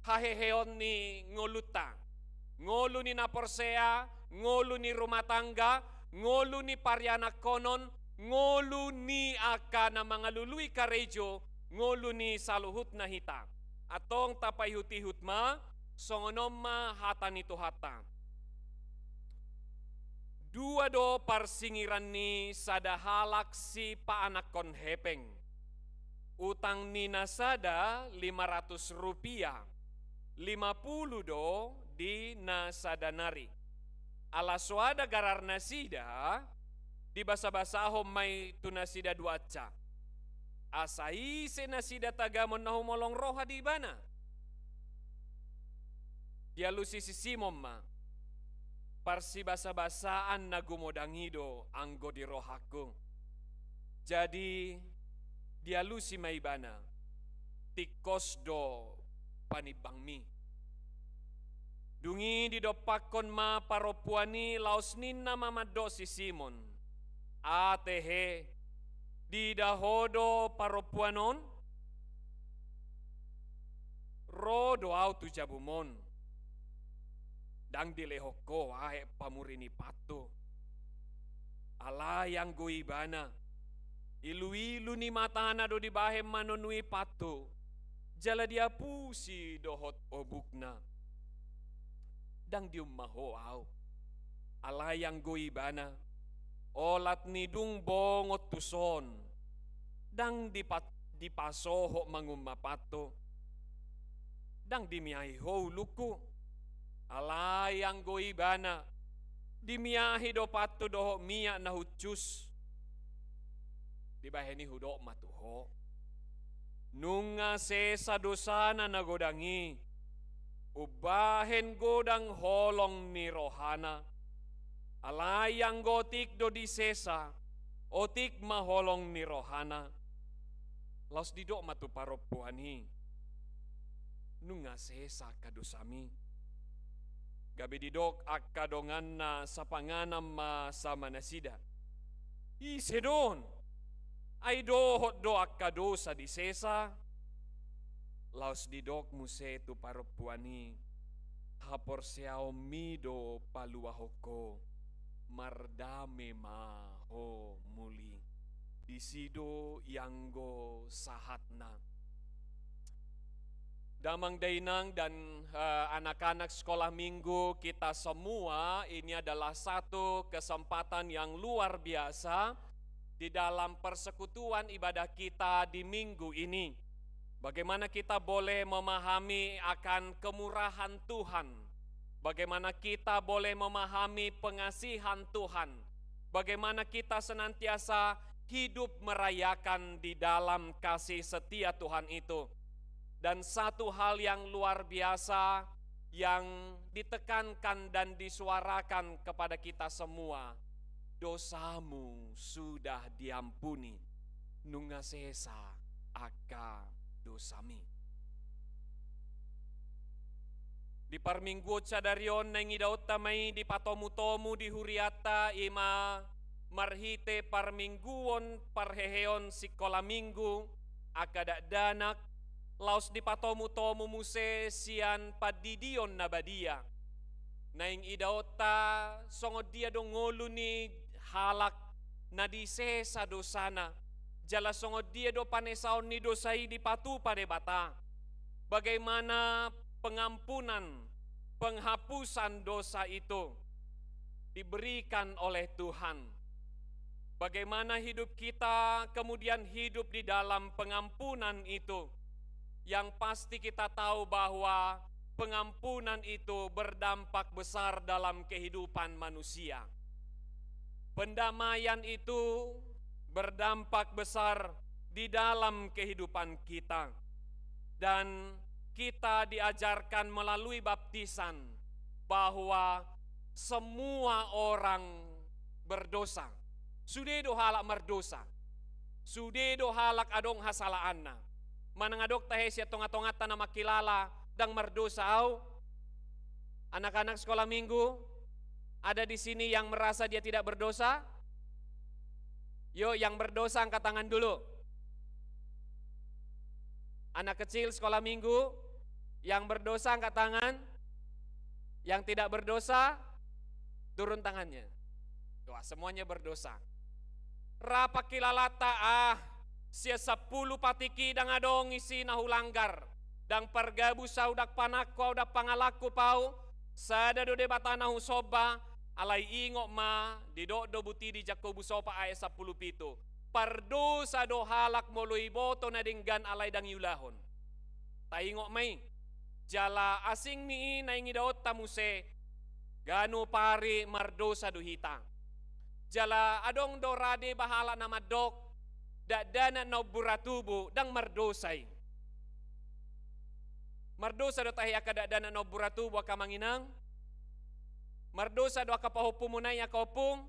haheheon ni ngoluta. Ngolu ni naporsea, ngolu ni rumah tangga, ngolu ni parianak konon, ngolu ni akan na mga lului karejo, ngolu ni saluhut na hita. Atong tapay hutihut ma, songonom ma hata ni tuhata. Dua do parsingiran ni sadahalak si paanak kon hepeng. Utang ni nasada 500 rupiah, 50 do di nasadanari. Alaswada garar nasida, di basa-basahom may tunasida duaca. Asai se nasida tagamon na humolong roha di bana. Dialusi si Simon ma, parsi basa-basaan na gumodangido anggo di rohaku. Jadi dialusi may bana, tikos do panibangmi. Dungi di dopakon ma paropuani laos ninna mamado si Simon. Atehe di dahodo paropuanon. Rodo au tu jabumon. Dang dilehoko ae pamurini pato. Ala yang goibana. Ilu-ilu ni matana do di bahem manonui pato. Jala dia pusi dohot obukna. Dang diumaho au. Alayang goibana. Olat nidung bongot tuson. Dang dipasoho mangumapato. Dang dimiahiho luku. Alayang goibana. Dimiahi do pato doho miya na hucus. Dibaheni hudok matuho. nunga sesa dosana nagodangi, ubahen godang holong ni rohana, alayang gotik do di sesa, otik maholong ni rohana, laos didok matu paropuani, nunga sesa kadosami, gabi didok akadongan na sa panganam ma sa manasida, isedon, ay dohot do akadosa di sesa, laos didok muse tu paropuani, hapor siao mido paluahoko, mardame maho muli, disido yanggo sahatna. Damang Dainang dan anak-anak sekolah minggu kita semua, ini adalah satu kesempatan yang luar biasa di dalam persekutuan ibadah kita di minggu ini. Bagaimana kita boleh memahami akan kemurahan Tuhan, bagaimana kita boleh memahami pengasihan Tuhan, bagaimana kita senantiasa hidup merayakan di dalam kasih setia Tuhan itu. Dan satu hal yang luar biasa yang ditekankan dan disuarakan kepada kita semua, dosamu sudah diampuni, nunga sesa aka dosami. Di parminggu cadarion nang idaot tamay di patomu-tomu di huriata ima marhite parmingguon parheheon sikola minggu akada danak laos di patomu-tomu muse sian padidion nabadia. Naing idaota songod dia dong ngolu ni halak na di sesa dosana. Jala songod dia do panesaon ni dosai di patu pade bata. Bagaimana pengampunan, penghapusan dosa itu diberikan oleh Tuhan. Bagaimana hidup kita kemudian hidup di dalam pengampunan itu. Yang pasti kita tahu bahwa pengampunan itu berdampak besar dalam kehidupan manusia. Pendamaian itu berdampak besar di dalam kehidupan kita. Dan kita diajarkan melalui baptisan bahwa semua orang berdosa. Sudedo halak merdosa. Sudedo halak adong hasalaanna. Manangadok tahe siya tonga-tongata na makilala dang merdosa au. Anak-anak sekolah minggu, ada di sini yang merasa dia tidak berdosa? Yo, yang berdosa angkat tangan dulu. Anak kecil sekolah minggu, yang berdosa angkat tangan. Yang tidak berdosa, turun tangannya. Doa semuanya berdosa. Rapa kilalata sia 10 patiki dang adong isi nahulanggar. Dang pergabu saudak panako dak pangalaku pau. Sada do debata nahu soba. Alai ingok ma didok buti di Jakobu sopa ayat 10 pitu. Pardosa do halak moloi boto na dinggan alai dang yulahon. Ta ingok mai. Jala asing mi na ingidaot tamuse. Gano pari mardosa do hita. Jala adong do rade bahala na madok. Dana no buratubu dang mardosay. Mardosa do tahi akada dana no buratubu akamanginang. Mardosa do akapahupumunay akaupung.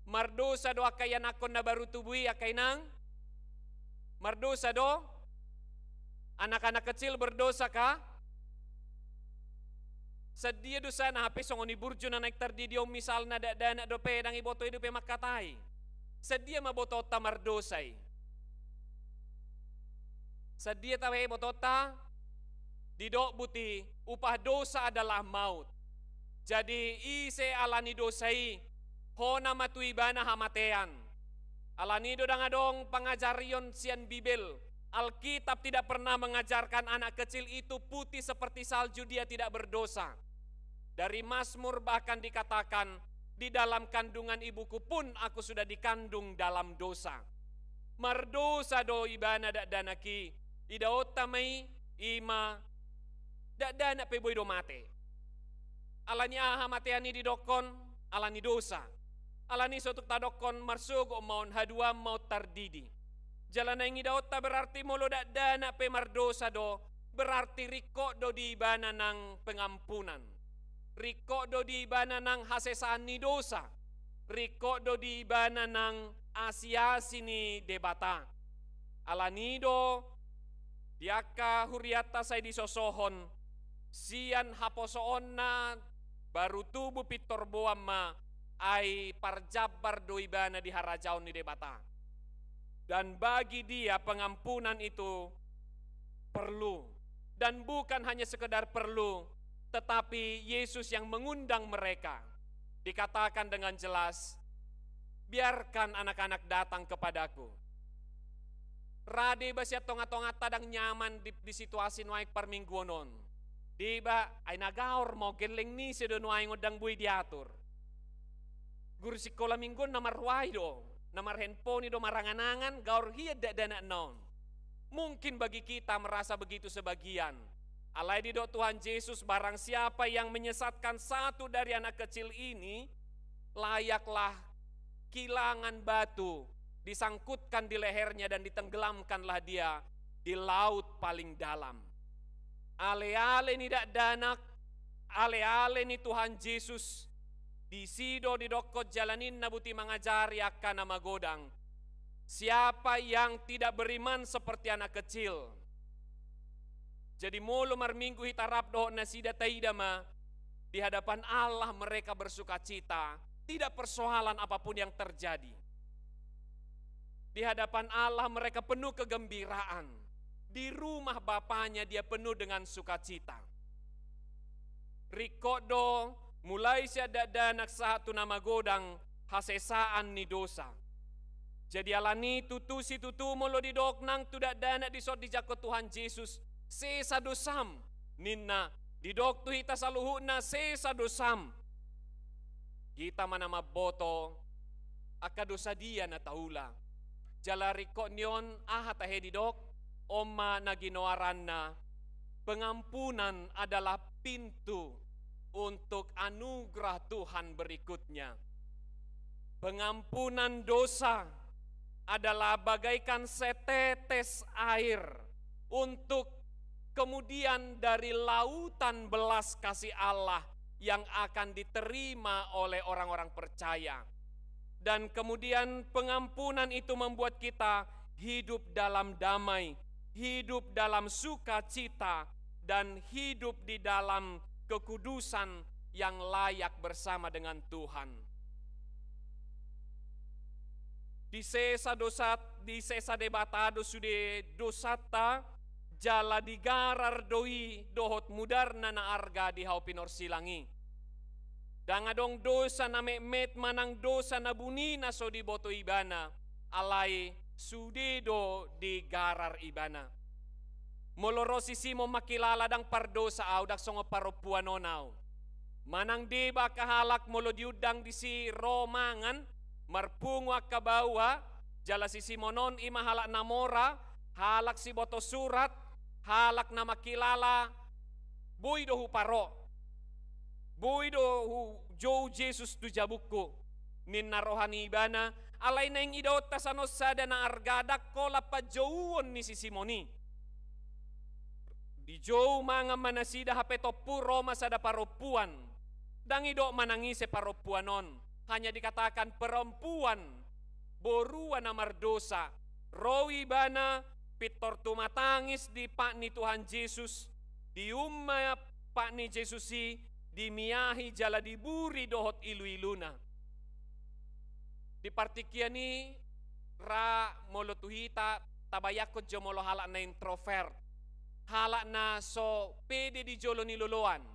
Mardosa do akayanakon na baru tubui akainang. Mardosa do anak-anak kecil berdosa ka. Sedia dosa na hape songoni burjo na naik terdidiom misal na dana do pedang iboto hidup makatai. Sedia mabotota mardosay. Sedia tawe botota didok buti upah dosa adalah maut. Jadi ise alani dosai hona matuibana hamatean. Alani do dangadong pangajarion sian Bibel. Alkitab tidak pernah mengajarkan anak kecil itu putih seperti salju dia tidak berdosa. Dari Mazmur bahkan dikatakan di dalam kandungan ibuku pun aku sudah dikandung dalam dosa. Mardosa do ibana dak danaki idaota mai ima dak dana peboy do mate. Alani aha mateani di dokon alani dosa. Alani sotuk tadokon marsugo maun hadua mau tardidi. Jalan yang idaot ta berarti molo dak dana pe mardosa do, berarti riko do di ibana nang pengampunan. Riko do di ibana nang hasesaan ni dosa. Riko do di ibana nang asiasi ni debata. Alanido diaka huriata say disosohon sian haposoon na baru tubuh pitor boama ay parjabar do ibana di harajaon ni debata. Dan bagi dia pengampunan itu perlu. Dan bukan hanya sekedar perlu, tetapi Yesus yang mengundang mereka. Dikatakan dengan jelas, biarkan anak-anak datang kepadaku. Rade basya tonga-tonga tadang nyaman di situasi nuaik parmingguonon. Diba ay nagaor mo geleng ni si do nuaik ngodang bui diatur. Guru sekolah mingguon namar ruay do, namar handphone do maranganangan gaor hiya dana non. Mungkin bagi kita merasa begitu sebagian. Alai di do Tuhan Yesus, barang siapa yang menyesatkan satu dari anak kecil ini, layaklah kilangan batu disangkutkan di lehernya dan ditenggelamkanlah dia di laut paling dalam. Ale-ale ni dak danak, ale-ale ni Tuhan Yesus, di sido di dokot jalanin nabuti mangajari akan nama godang. Siapa yang tidak beriman seperti anak kecil. Jadi mulu marminggu hitarap doh nasida taidama di hadapan Allah mereka bersuka cita, tidak persoalan apapun yang terjadi. Di hadapan Allah mereka penuh kegembiraan. Di rumah bapaknya dia penuh dengan sukacita. Rikodo mulai siada danak satu nama godang hasesaan ni dosa. Jadi alani tutu molo di doknang tidak dana disod di jako Tuhan Yesus sesa dosam ninna di dok tu hita saluhuna sesa dosam. Kita manama boto aka dosa dia na taula. Jalari ko niyon ahatahe di dok oma na ginoaran na pengampunan adalah pintu untuk anugerah Tuhan berikutnya. Pengampunan dosa adalah bagaikan setetes air untuk kemudian dari lautan belas kasih Allah yang akan diterima oleh orang-orang percaya. Dan kemudian pengampunan itu membuat kita hidup dalam damai, hidup dalam sukacita, dan hidup di dalam kekudusan yang layak bersama dengan Tuhan. Di sesa debatado sude dosata jala digarar doi dohot mudarna na arga di hau pinor silangi. Dangadong dosa na met manang dosa na bunina so di boto ibana alai sudedo di garar ibana. Molorosi simo makilala dang pardosa au dak songo paropuanonaw. Manang deba kahalak molo diudang di si romangan marpungwa kabawa jala si Simonon ima halak namora halak si boto surat halak na makilala boy do huparo boy do jo Jesus tu jabuko nin narohani ibana alay na yung idot tasano sada na argadak ko lapajouon ni si Simoni di jo mga manasida hapeto puro masada paropuan dang ido manangise paropuanon. Hanya dikatakan perempuan boruan na mardosa. Rowi bana pitor tumatangis di pak ni Tuhan Yesus. Di umma pak ni Yesus di miyahi jala diburi dohot ilu-iluna. Di partikiani ra molotuhita tabayakot jo molo halak na introvert. Halak na so pede di jolo niluluan.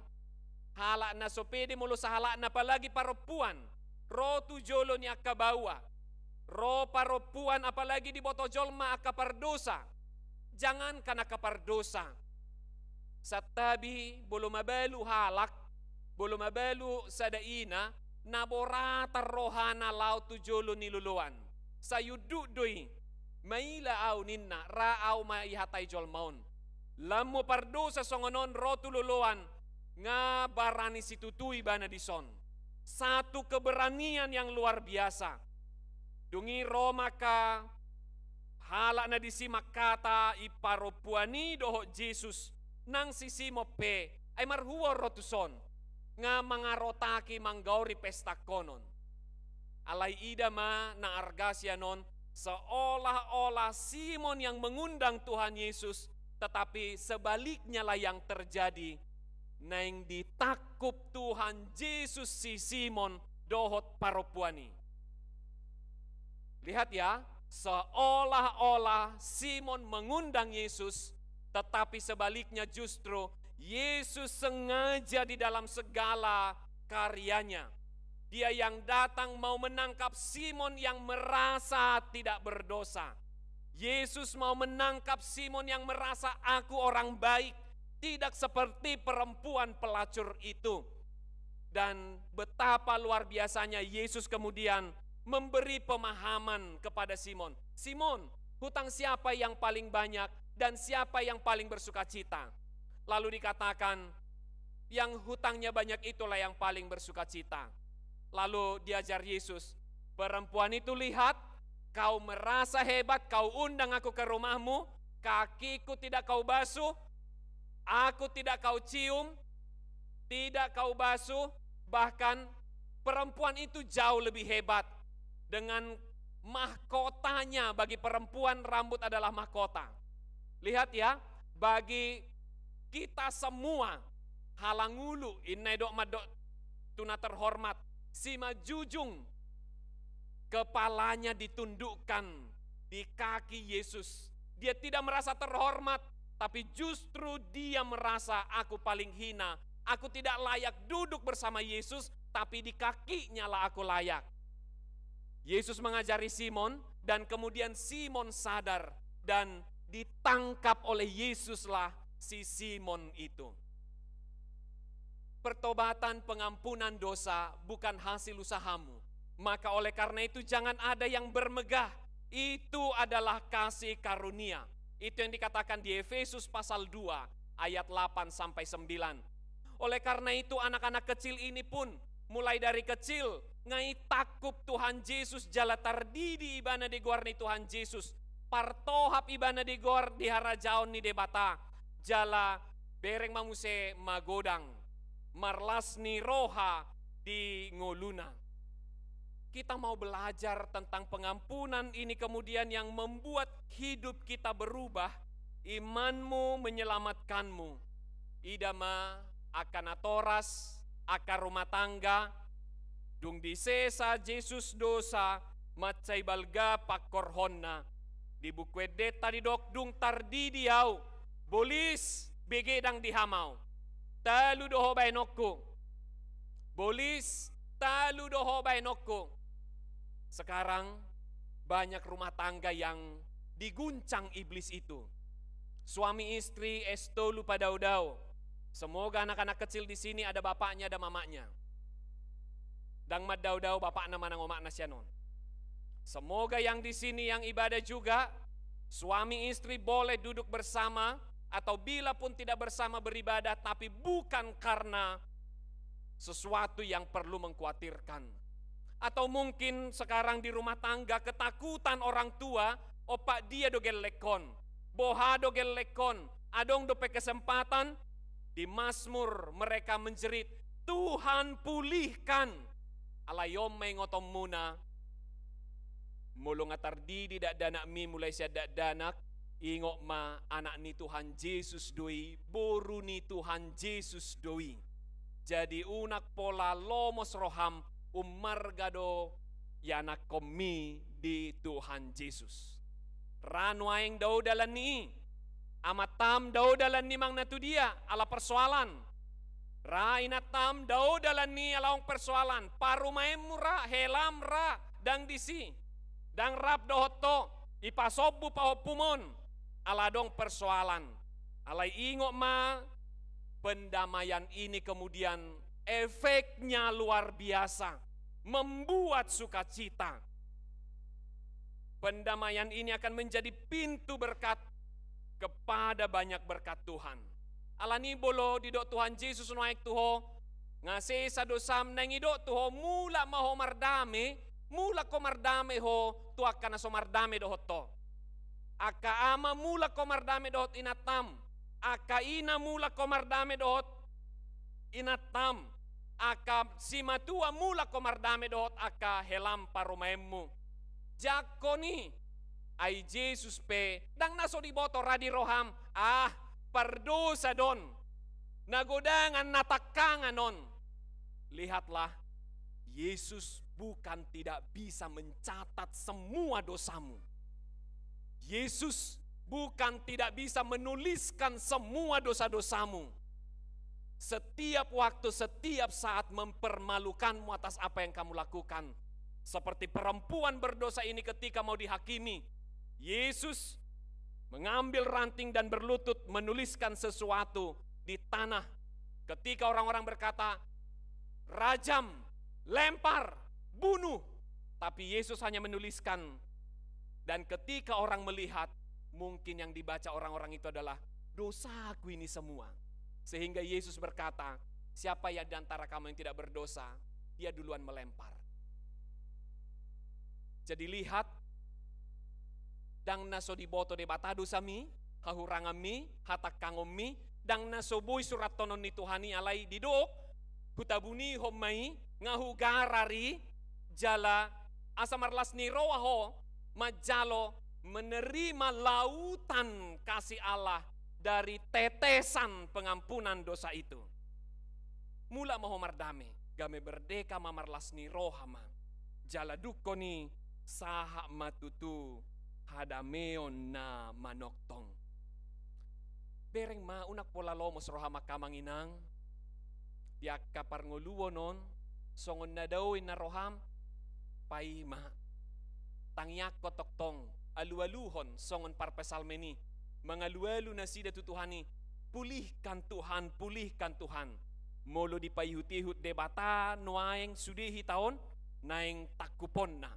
Halak na so pede molo sa halak na palagi perempuan. Ro tu jolo ni akabawa. Ro paropuan apalagi di boto jolma akapardosa. Jangan kana kapardosa. Satabi bolo mabalu halak, bolo mabalu sadaina, naborata rohana lau tu jolo niluluan. Sayudu doi, maila au ninna, ra au maihatay jolmaon. Lamu pardosa songonon ro tu luluan, nga barani situtui bana dison. Satu keberanian yang luar biasa. Dungi Roma ka halakna disimak kata iparopuani doho Jesus nang sisi mope ay marhuwa rotuson nga mangarotaki manggauri pesta konon. Alay ida ma na argasya non seolah-olah Simon yang mengundang Tuhan Yesus, tetapi sebaliknya lah yang terjadi. Neng ditakup Tuhan Yesus si Simon dohot paropuani. Lihat ya, seolah-olah Simon mengundang Yesus, tetapi sebaliknya justru Yesus sengaja di dalam segala karyanya. Dia yang datang mau menangkap Simon yang merasa tidak berdosa. Yesus mau menangkap Simon yang merasa aku orang baik, tidak seperti perempuan pelacur itu. Dan betapa luar biasanya Yesus kemudian memberi pemahaman kepada Simon. Simon, hutang siapa yang paling banyak dan siapa yang paling bersukacita? Lalu dikatakan, yang hutangnya banyak itulah yang paling bersukacita. Lalu diajar Yesus, perempuan itu lihat, kau merasa hebat, kau undang aku ke rumahmu, kakiku tidak kau basuh, aku tidak kau cium, tidak kau basuh, bahkan perempuan itu jauh lebih hebat. Dengan mahkotanya, bagi perempuan rambut adalah mahkota. Lihat ya, bagi kita semua, halangulu, inedok madok tuna terhormat, si majujung, kepalanya ditundukkan di kaki Yesus. Dia tidak merasa terhormat, tapi justru dia merasa aku paling hina. Aku tidak layak duduk bersama Yesus, tapi di kakinya lah aku layak. Yesus mengajari Simon dan kemudian Simon sadar dan ditangkap oleh Yesuslah si Simon itu. Pertobatan pengampunan dosa bukan hasil usahamu. Maka oleh karena itu jangan ada yang bermegah. Itu adalah kasih karunia. Itu yang dikatakan di Efesus pasal 2 ayat 8 sampai 9. Oleh karena itu anak-anak kecil ini pun mulai dari kecil ngai takup Tuhan Yesus jala tardidi ibana di guar ni Tuhan Yesus. Partohap ibana di guar di harajaon ni debata. Jala bereng mamuse magodang. Marlas ni roha di ngoluna. Kita mau belajar tentang pengampunan ini kemudian yang membuat hidup kita berubah. Imanmu menyelamatkanmu. Idama akan atoras, akar rumah tangga, dung disesa Yesus dosa, macai balga pakorhonna. Di bukwede tadi dok dung tardidiau, bolis begedang dihamau. Talu doho bainokku. Bolis talu doho bainokku. Sekarang banyak rumah tangga yang diguncang iblis itu. Suami istri estolu padau-dau. Semoga anak-anak kecil di sini ada bapaknya ada mamanya. Dang madau-dau bapak nama nang omak nasyanon. Semoga yang di sini yang ibadah juga suami istri boleh duduk bersama. Atau bila pun tidak bersama beribadah, tapi bukan karena sesuatu yang perlu mengkhawatirkan. Atau mungkin sekarang di rumah tangga ketakutan orang tua, opak dia dogel lekon, boha dogel lekon, adong dope kesempatan, di Mazmur mereka menjerit, Tuhan pulihkan. Alayom may ngotom muna, mulong atardi dak danak mi mulai siya dak danak, ingok ma anak ni Tuhan Yesus doi, boru ni Tuhan Yesus doi. Jadi unak pola lomos roham umargado yanak komi di Tuhan Yesus. Ranwaing daw dalan ni, amatam daw dalan ni mang natu dia ala persoalan. Rainatam daw dalan ni alawang persoalan. Parumaem mura helam ra dang disi, dang rap dohoto ipasobu pahopumon. Aladong persoalan. Alay ingok ma, pendamaian ini kemudian efeknya luar biasa. Membuat sukacita. Pendamaian ini akan menjadi pintu berkat kepada banyak berkat Tuhan. Alani bolo didok Tuhan Yesus naik tuho. Ngasih sadosam nangidok tuho mula maho mardame. Mula ko mardame ho tuak kana so mardame dohoto. aka ama mula komardame dohot inatam, aka ina mula komardame dohot inatam, aka simatua mula komardame dohot aka helam parumaemmu. Jakoni ay Jesus pe dang naso di boto radi roham perdosa don nagodangan natakangan non. Lihatlah, Yesus bukan tidak bisa mencatat semua dosamu. Yesus bukan tidak bisa menuliskan semua dosa-dosamu. Setiap waktu, setiap saat mempermalukanmu atas apa yang kamu lakukan. Seperti perempuan berdosa ini ketika mau dihakimi, Yesus mengambil ranting dan berlutut menuliskan sesuatu di tanah. Ketika orang-orang berkata, rajam, lempar, bunuh. Tapi Yesus hanya menuliskan. Dan ketika orang melihat, mungkin yang dibaca orang-orang itu adalah dosaku ini semua. Sehingga Yesus berkata, siapa yang di antara kamu yang tidak berdosa, dia duluan melempar. Jadi lihat, dang naso diboto de batado sami, hahurangami, hatak kangomi, dang naso boy surat tonon ni Tuhani alay didok, hutabuni homai, ngahugarari, jala, asamarlas ni roaho, majalo, menerima lautan kasih Allah dari tetesan pengampunan dosa itu. Mula mahomardame, game berdeka mamarlas ni rohama, jala dukoni, saha matutu, hadameon na manoktong. Bereng ma unak pola lomos rohama kamanginang, tiak kapar nguluwo non, songon na dawin na roham, paima. Tangyak kotoktong, alu-aluhon, songon parpesalmeni, mangalu-alu na sida tutuhani, pulihkan Tuhan. Molo di payhut-ihut debata, nuaeng sudihi taon, naeng takupon na.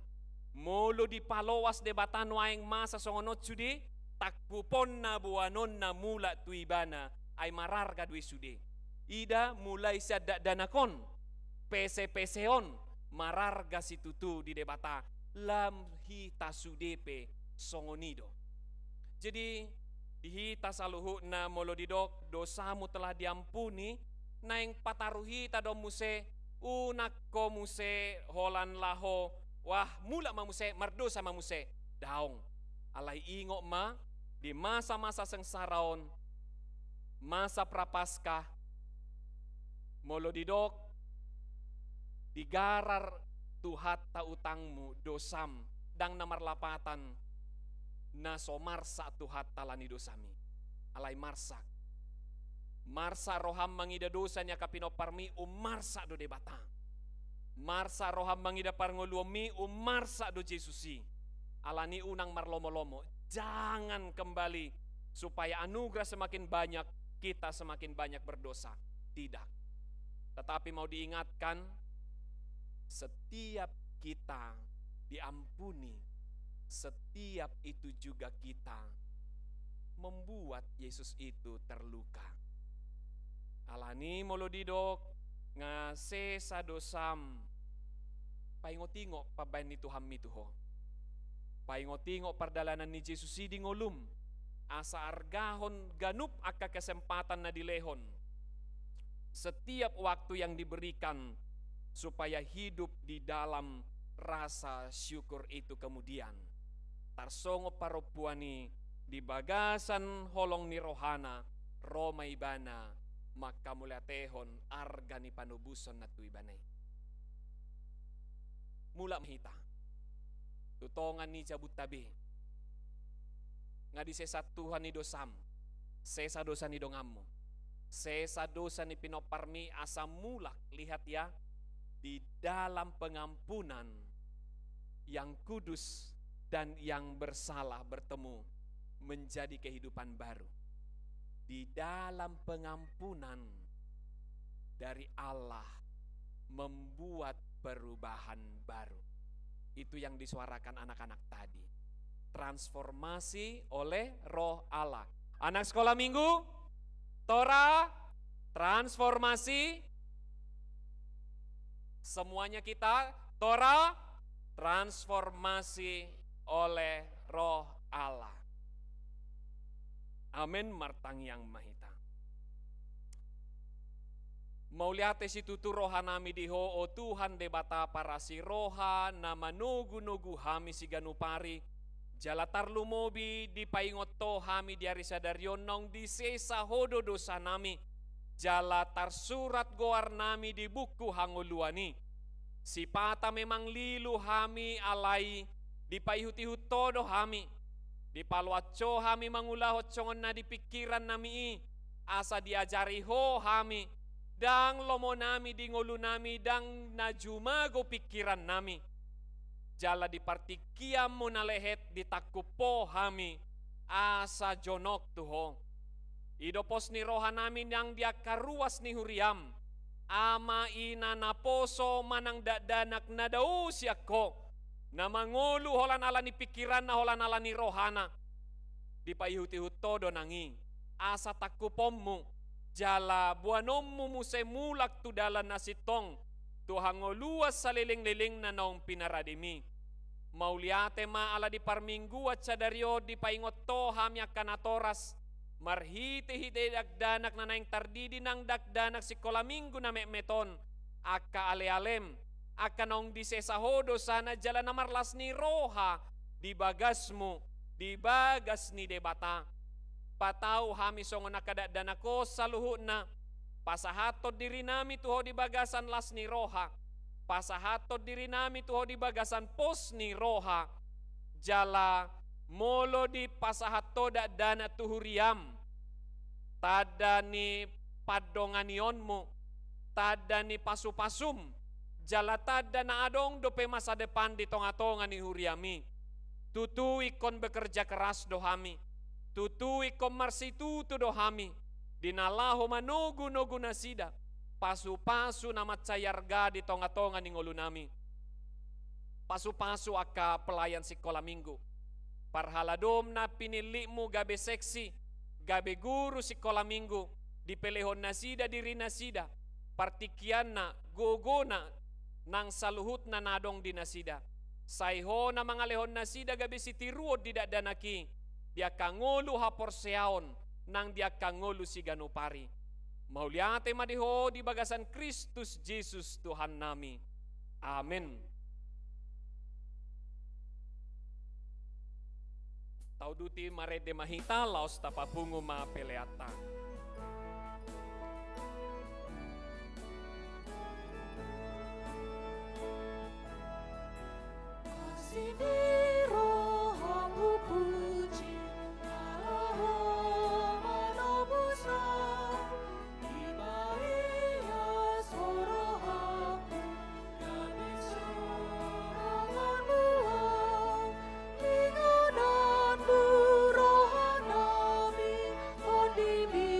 Molo di palowas debata nuaeng masa songonot sudi, takupon na buanon na mula tuibana, ay mararga dui sudi. Ida mulai sada danakon, pese-peseon, mararga si tutu di debata, lam hita sudepe songonido. Jadi dihita saluhu na molo didok, dosamu telah diampuni, naeng pataruhi tado muse, unak ko muse, holan laho, wah mula mamuse, mardosa mamuse, daong. Alay ingo ma, di masa-masa sengsaraon, masa prapaskah, molo didok, digarar tuhat ta utangmu dosam, dang namarlapatan, na somarsa tuhat talani dosami. Alay marsak. Marsa roham mangida dosanya kapinoparmi umarsa do debata. Marsa roham mangida parngoluomi umarsa do Jesusi. Alani unang marlomo-lomo. Jangan kembali supaya anugerah semakin banyak, kita semakin banyak berdosa. Tidak. Tetapi mau diingatkan, setiap kita diampuni, setiap itu juga kita membuat Yesus itu terluka. Alani molo didok ngase sa dosam, paingotingo pabayan ni Tuhan mituho. Paingotingo pardalanan ni Jesus di ngolum, asa argahon ganup akka kesempatan na dilehon. Setiap waktu yang diberikan supaya hidup di dalam rasa syukur itu kemudian. Tarsongo paropuani di bagasan holong ni rohana, Roma ibana, maka mulatehon arga ni panubuson na tuibanay. Mula mahita, tutongan ni jabut tabi, nga di sesat Tuhan ni dosam, sesa dosa ni dongammo, sesa dosa ni pinoparmi asam mulak, lihat ya, di dalam pengampunan yang kudus dan yang bersalah bertemu menjadi kehidupan baru. Di dalam pengampunan dari Allah membuat perubahan baru. Itu yang disuarakan anak-anak tadi. Transformasi oleh Roh Allah. Anak sekolah minggu, Torah, transformasi. Semuanya kita, Torah, transformasi oleh Roh Allah. Amin martang yang mahita. Mau lihat situ tu roha nami diho o Tuhan debata para si roha nama nugu-nugu hami si ganupari. Jalatar lumobi di paingoto hami diari sadarionong di sesa hodo dosa nami. Jalatar surat goar nami di buku hangoluani. Si pata memang lilu hami alai di paihut-ihut todo hami. Di paluaco hami mangulah congon na di pikiran nami asa diajari ho hami. Dang lomo nami di ngolu nami dang najumago pikiran nami. Jala di partikiam mo nalehet di takupo hami asa jonok tuho. Idopos ni roha namin yang dia karuas ni huriam. Ama ina na poso manang dadanak na daw siya ko. Na mangulu holan ala ni pikiran na holan ala ni rohana. Di paihut-ihut todo nangi. Asa takupom mo. Jala buanom mo musemulak tu dalan na sitong. Tuhang luas sa liling-liling na naong pinaradimi. Mauliate ma ala di parminggu at sadaryo di paingot to hamya kanatoras. Marhiti-hiti dagdanak na naing tardidi ng dagdanak si kolaminggo na memeton. Aka ale-alem. Aka naong di sesahodo sana jala na marlas ni roha. Di bagas mo. Di bagas ni debata. Patau hami songo nakadadana ko sa luhut na. Pasahatod diri nami tuho di bagasan las ni roha. Pasahatod diri nami tuho di bagasan pos ni roha. Jala molo di pasahatod dana tuhuriam. Tada ni padonganion mo. Tada ni pasupasum. Jala tada na adong dope masa depan di tonga-tonga ni huriami. Tutui kon bekerja keras dohami. Tutui kon marsitutu dohami. Dinalaho manugu-nugu nasida. Pasu-pasu na matsayarga di tonga-tonga ni ngulu nami. Pasu-pasu aka pelayan sekolah minggu. Parhaladom na pinili mo gabe seksi. Gabe guru sekolah minggu. Di pelehon nasida diri nasida. Partikian na gogona nang saluhut na nadong di nasida. Sayho na mga lehon nasida gabe sitiruod di dadanaki. Dia kangulu haporseaon nang dia kangulu si ganupari. Mauliate madiho di bagasan Kristus Jesus Tuhan nami. Amin. Tauduti marede mahita laos tapapungu ma peleata. Di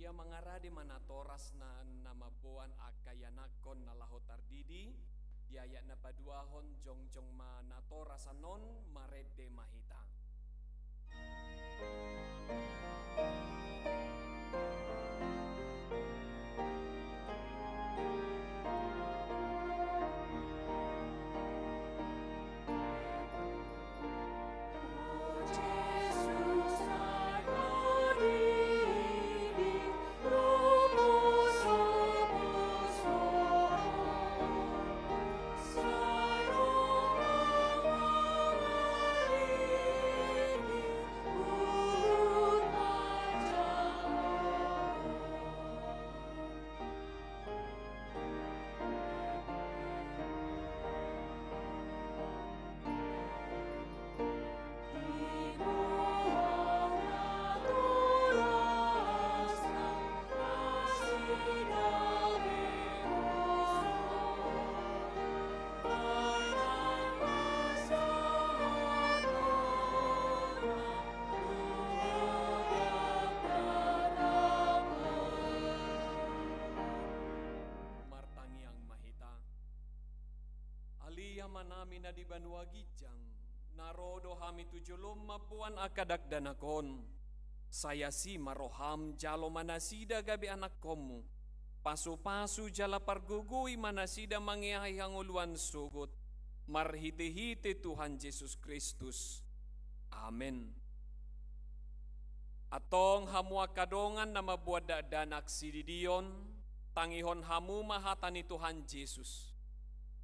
Alia mangarade manatoras na namabuan akayanakon na lahotar didi, diayat na paduahon jongjong manatoras anon marede mahita. Manami na di banua gijang, narodo hami tujulom mapuan akadakdanakon. Saya si maroham jalo manasida gabi anak komu. Pasu-pasu jala pargugui manasida mangiahi hanguluan sugut. Marhite-hite Tuhan Yesus Kristus. Amen. Atong hamu akadongan na mabuat danak sididion, tangihon hamu mahatani Tuhan Yesus.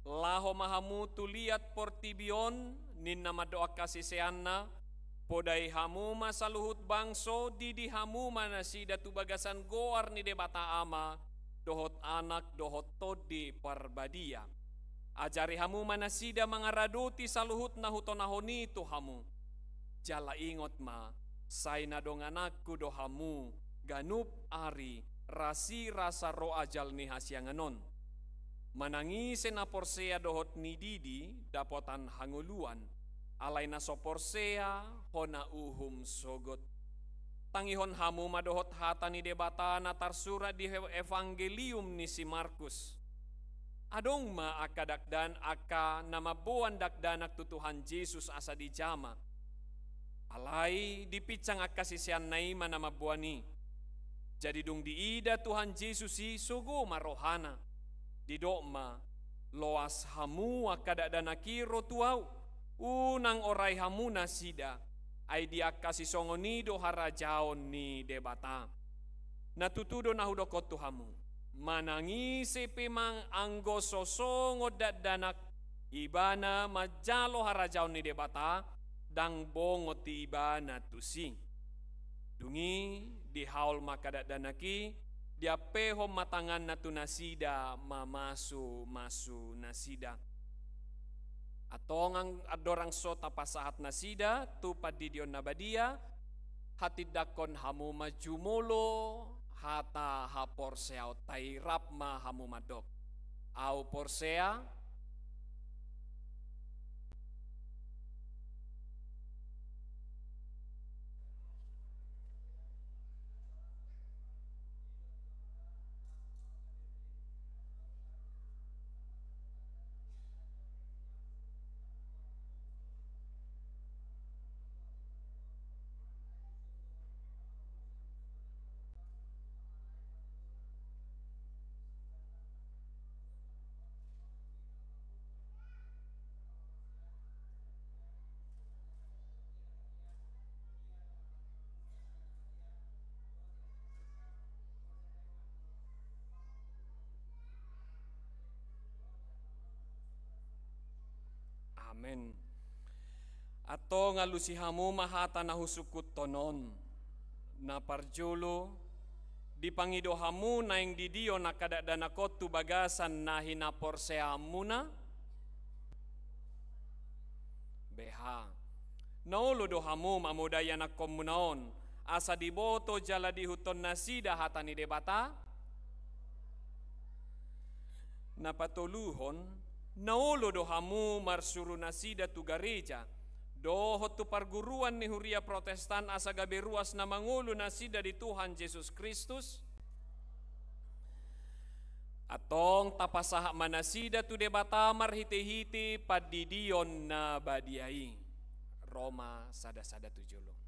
Laho mahamu tuliat portibion nin nama doa kasih seanna podai hamu masaluhut bangso didi hamu manasida tu bagasan goar ni debata ama dohot anak dohot todi parbadia ajari hamu manasida mangaraduti saluhut nahutonahoni tu hamu jala ingot ma say na dong anakku do hamu ganup ari rasi rasa ro ajal ni hasyanganon. Manangise na porsea dohot ni didi dapotan hanguluan, alay na so porsea hona uhum sogot. Tangihon hamu madohot hata ni debata na tarsura di evangelium ni si Markus. Adong ma akadakdan aka namabuan dakdanak tutuhan Yesus asa di jama. Alay dipicang akasisian na ima namabuani. Jadi dong diida Tuhan Yesus si sugo marohana. Di dokma loas hamu akadakdanakiro tuau unang oray hamu nasida ay dia kasih songoni do harajaon ni debata. Natutudo na hudokot tu hamu. Manangisi pimang anggo sosongo danak ibana majalo harajaon ni debata dang bongo ibana tusi. Dungi di haul makadakdanaki dia peho matangan natu nasida mamasu nasida. Atong adorang sota pasahat nasida tu padidion nabadia hati dakon hamu majumolo hata ha porsea tairap ma hamu madok. Au porsea Amen. Ato ngalusihamu mahata na husukut tonon na parjulo di pangidohamu na yang didio na kadakdanakot tu bagasan na hinaporsea muna beha naulo dohamu mamudaya na komunaon asa diboto jala dihuton nasida hatani debata na patuluhon naulo dohamu marsuru nasida tu gereja dohot tu parguruan ni huria protestan asa gabe ruas na mangulo nasida di Tuhan Yesus Kristus Atong tapasahak manasida tu debata marhiti-hiti padidion na badiai. Roma sada-sada 7.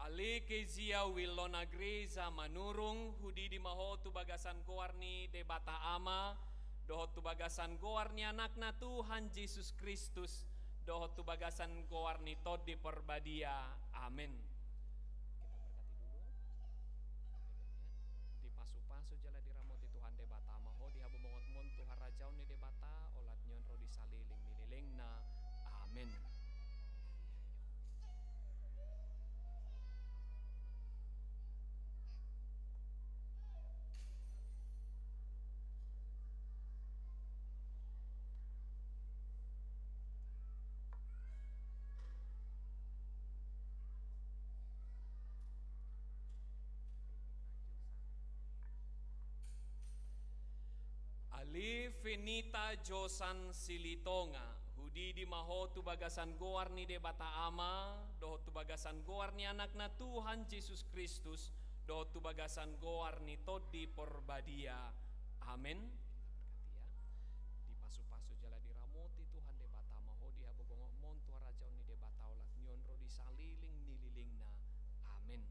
Ali kezia wilona greza manurung hudi di maho tu bagasan goarni debata ama dohot tu bagasan goarni anakna Tuhan Yesus Kristus dohot tu bagasan goarni tod di perbadia. Amin. Kita berkati dulu. Di pasu-pasu jala diramoti Tuhan debata maho di habu mongot mon Tuhan rajau ni debata olat nyon ro di saliling nililing na. Amin. Ali Venita Josan Silitonga hudi di maho tu bagasan goar ni debata ama doh tu bagasan goar ni anakna Tuhan Yesus Kristus doh tu bagasan goar ni tod di porbadia. Amin. Di pasu-pasu jala diramoti Tuhan debata maho di habogongok mon Tuhan rajau ni debata olat nyon ro di saliling nililingna. Amin.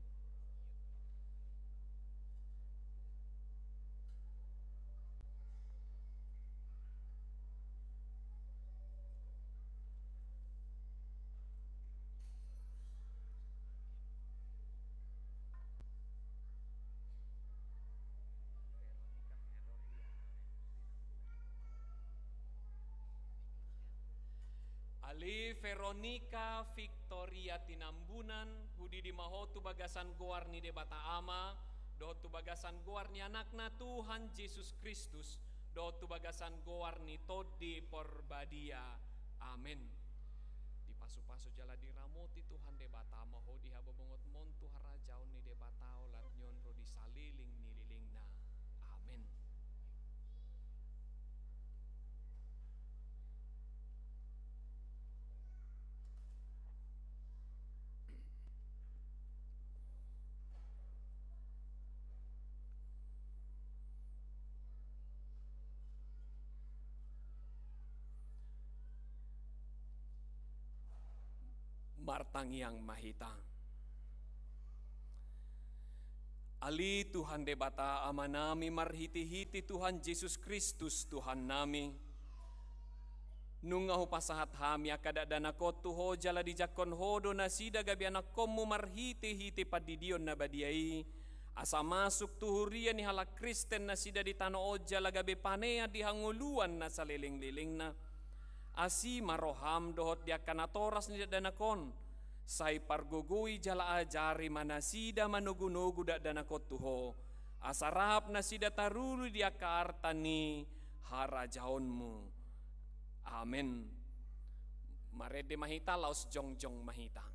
Ali Veronica Victoria Tinambunan hudi di maho tu bagasan goar ni debata ama do tu bagasan goar ni anakna Tuhan Yesus Kristus do tu bagasan goar ni tod di porbadia. Amin. Di pasu-pasu jala diramoti Tuhan debata maho di habobongot mon Tuhan rajau ni debata olat nyon ro di saliling nililingna. Amin. Martangiang mahita. Ali Tuhan debata ama nami marhiti-hiti Tuhan Yesus Kristus Tuhan nami. Nungahu pasahat hami akada dana kotu ho jala di jakon hodo nasida gabi anak komu marhiti-hiti padidion na badiai. Asa masuk tuhurian ni halak Kristen nasida di tanah oja lagabe panea di hanguluan na saliling-liling na. Asi maroham dohot dia kanatoras ni danakon. Sai pargugui jala ajari manasida manugu-nugu dak danakot tuho. Asarap nasida tarulu dia kaartani harajaonmu. Amin. Marede mahita laos jongjong mahita.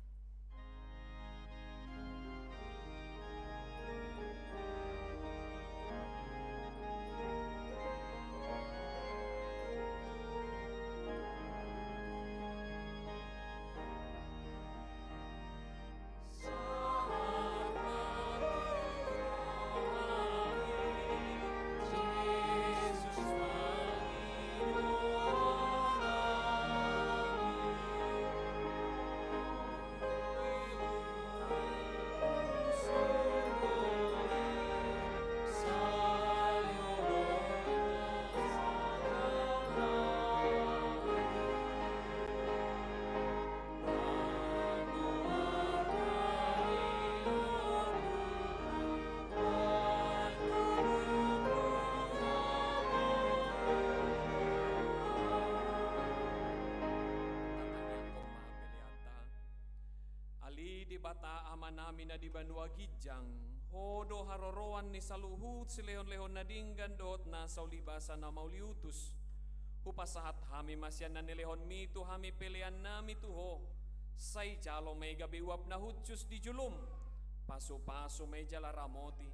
bata amanami na di banua gijang, hodo haroroan ni saluhut silehon-lehon na dinggan dot na saulibasa na mauliutus. Hupasahat hami masyan na nilehon mito hami pilihan nami tuho. Say jalo may gabiwap na hutsus di julum. Paso-paso may jala ramoti.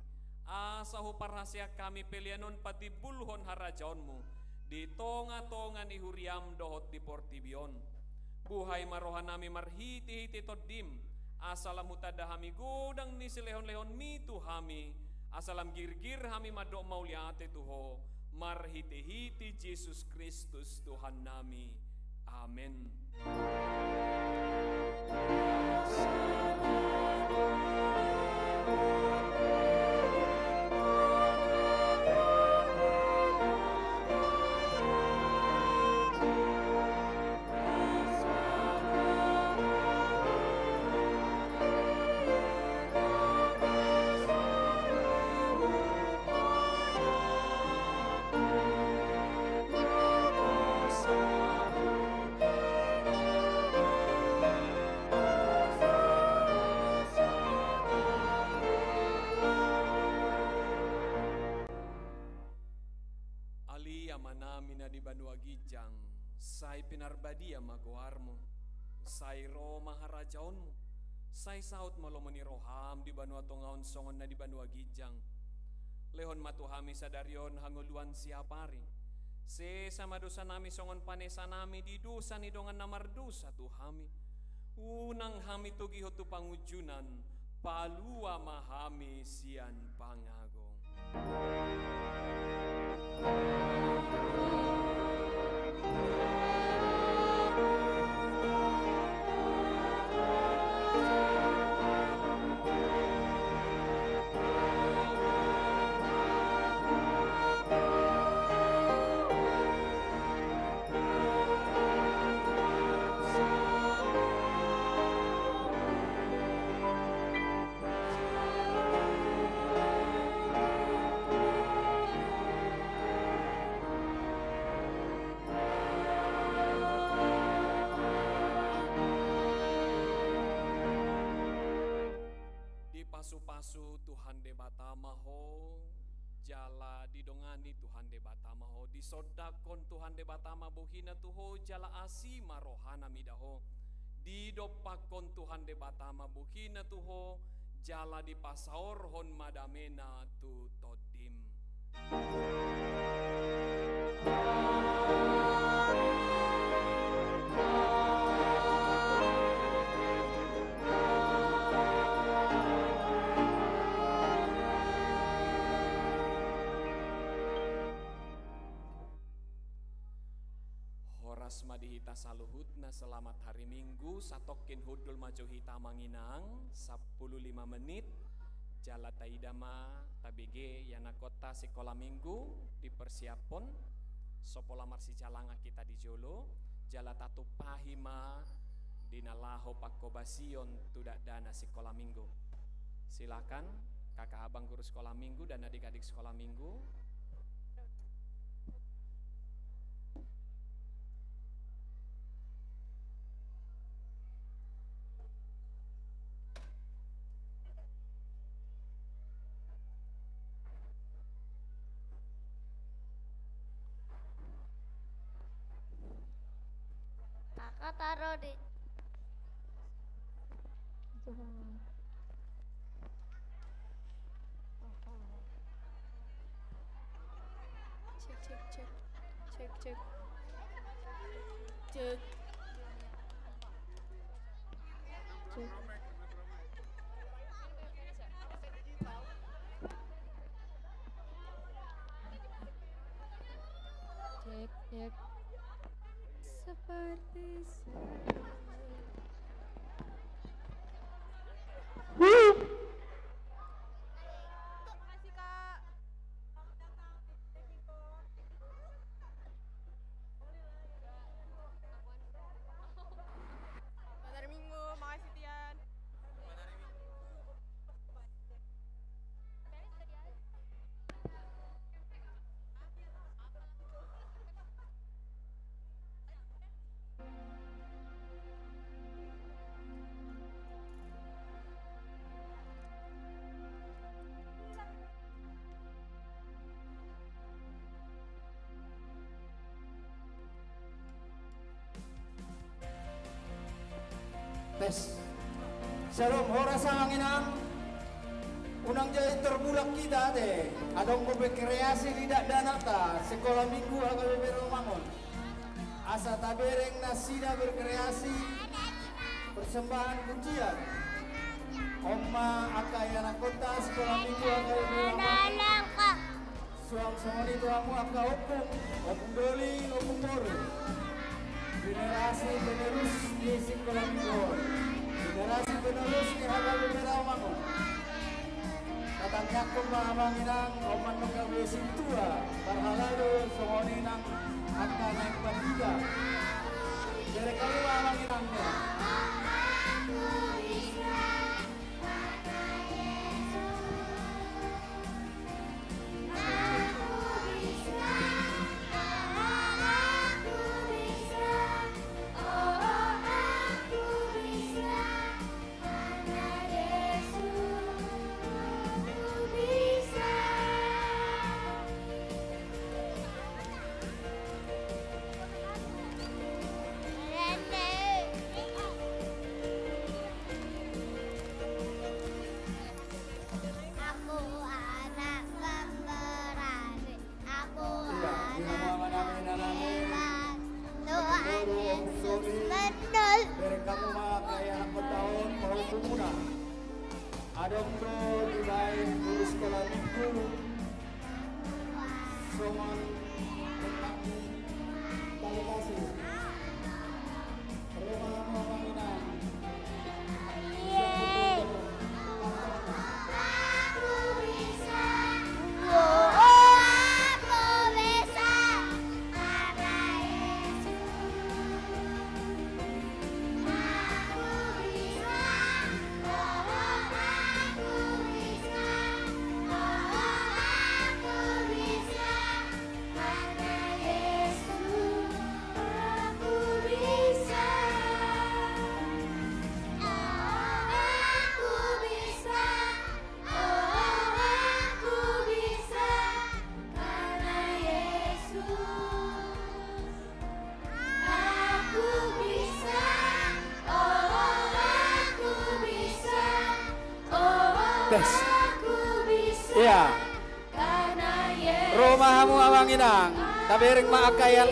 Asa huparhasya kami pilihanon pati bulhon harajaonmu. Di tonga-tongan ihuriam dohot di portibion. Buhay marohan nami marhiti-hiti todim. Asalam hutada hami godang ni silehon-lehon mito hami. Asalam girgir hami madok mauliate tuho. Marhiti-hiti Jesus Kristus Tuhan nami. Amin. Say pinarbadia maguarmo, say Roma harajaonmu, say saut malomoni roham di banua tongaon songon na di banua gijang. Lehon matuhami sadarion hanguluan siapari. Se sama dosa nami songon panesa nami di dosa ni dongan namardosa tuhami. Unang hami tugiho tu pangujunan, palua mahami sian pangagong. Pasu-pasu Tuhan de batamaho, jala didongani Tuhan de batamaho, disodakon Tuhan de batama buhina tuho, jala asima rohana midaho, didopakon Tuhan de batama buhina tuho, jala dipasaor hon madamena tu todim. Madihita saluhutna selamat hari Minggu satokin hudul maju hita manginang 15 menit jala taidama tabege yana kota sekolah minggu dipersiapon sopola marsi jalanga kita di Jolo jala tatu pahima dinalaho pakobasion tudak dana sekolah minggu. Silakan kakak abang guru sekolah minggu dan adik-adik sekolah minggu. Kakak taruh di cek. Seperti Makasih Kak. Selamat hari Minggu, makasih Tian. Tes. Shalom, hora sanginang. Unang jadi terbulak kita deh. Adong ko berkreasi lidak danata sekolah minggu HKBP Romangun. Asa tabereng nasida berkreasi persembahan pujian. Oma akayana kota sekolah minggu HKBP Romangun. Suang semoni tuamu aka opung doli, opung boru. Generasi penerus di sekolah minggu. Generasi penerus di HKBP Romangun. Tatangnya kumamanginang oman mengawi sintua parhalado songoninang akan naik pantiga. Jadi kalau mamanginangnya. Adong bro di lain guru sekolah minggu Somon Kekaki Terima kasih Rumah Mamanginang tes. Iya. Romahamu awanginang, tabereng maakayan.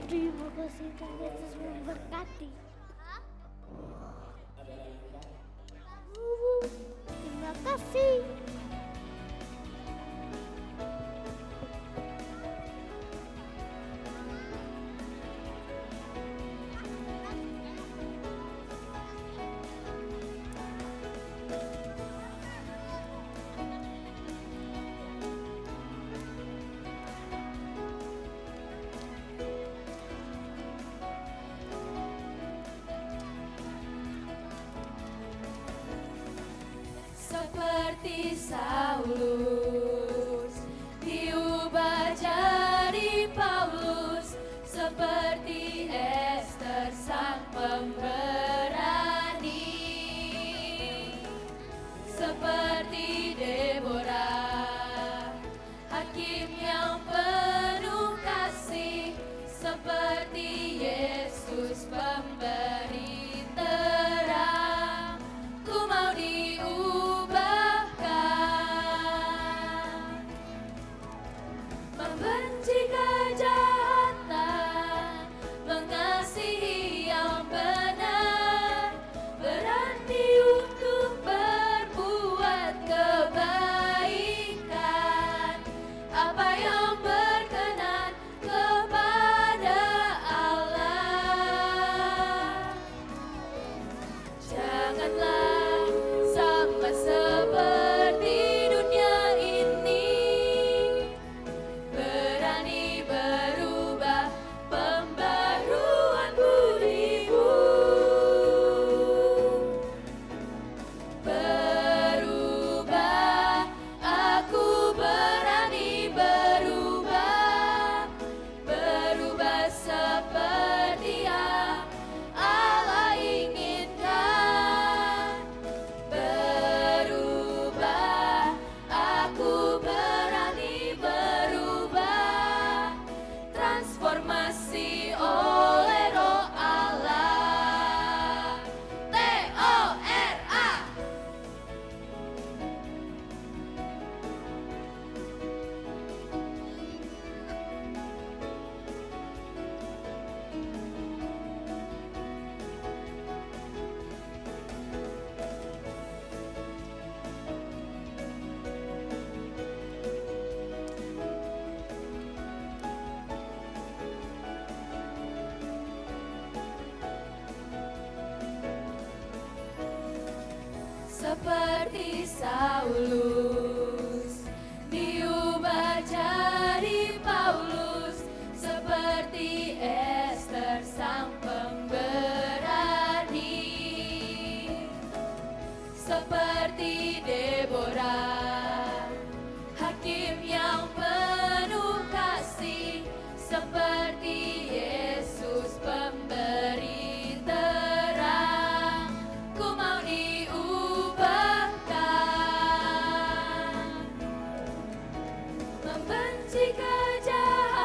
Terima kasih Tuhan Yesus memberkati. Terima kasih. Seperti Saulus diubah jadi Paulus, seperti Ester sang pemberani, seperti Deborah hakim yang penuh kasih, seperti Yesus pemberi terang. Ku mau diubahkan, membenci kejahatan, mengasihi yang benar, berani untuk berbuat kebaikan, apa yang berkenan kepada Allah. Janganlah sama seperti dunia ini, berani berubah pembaruan budimu, berubah, aku berani berubah, berubah seperti yang Allah inginkan, berubah, aku berani berubah, transformasi oleh Roh Allah. T-O-R-A. Seperti Saulus diubah jadi Paulus, seperti Ester sang pemberani, seperti Deborah hakim yang penuh kasih, seperti Yesus pemberi terang. Ku mau diubahkan, membenci kejahatan,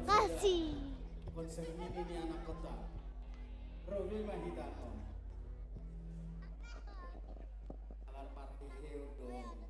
kasih. Konser ini anak kota. Robi Mahidano. Alar parti dong.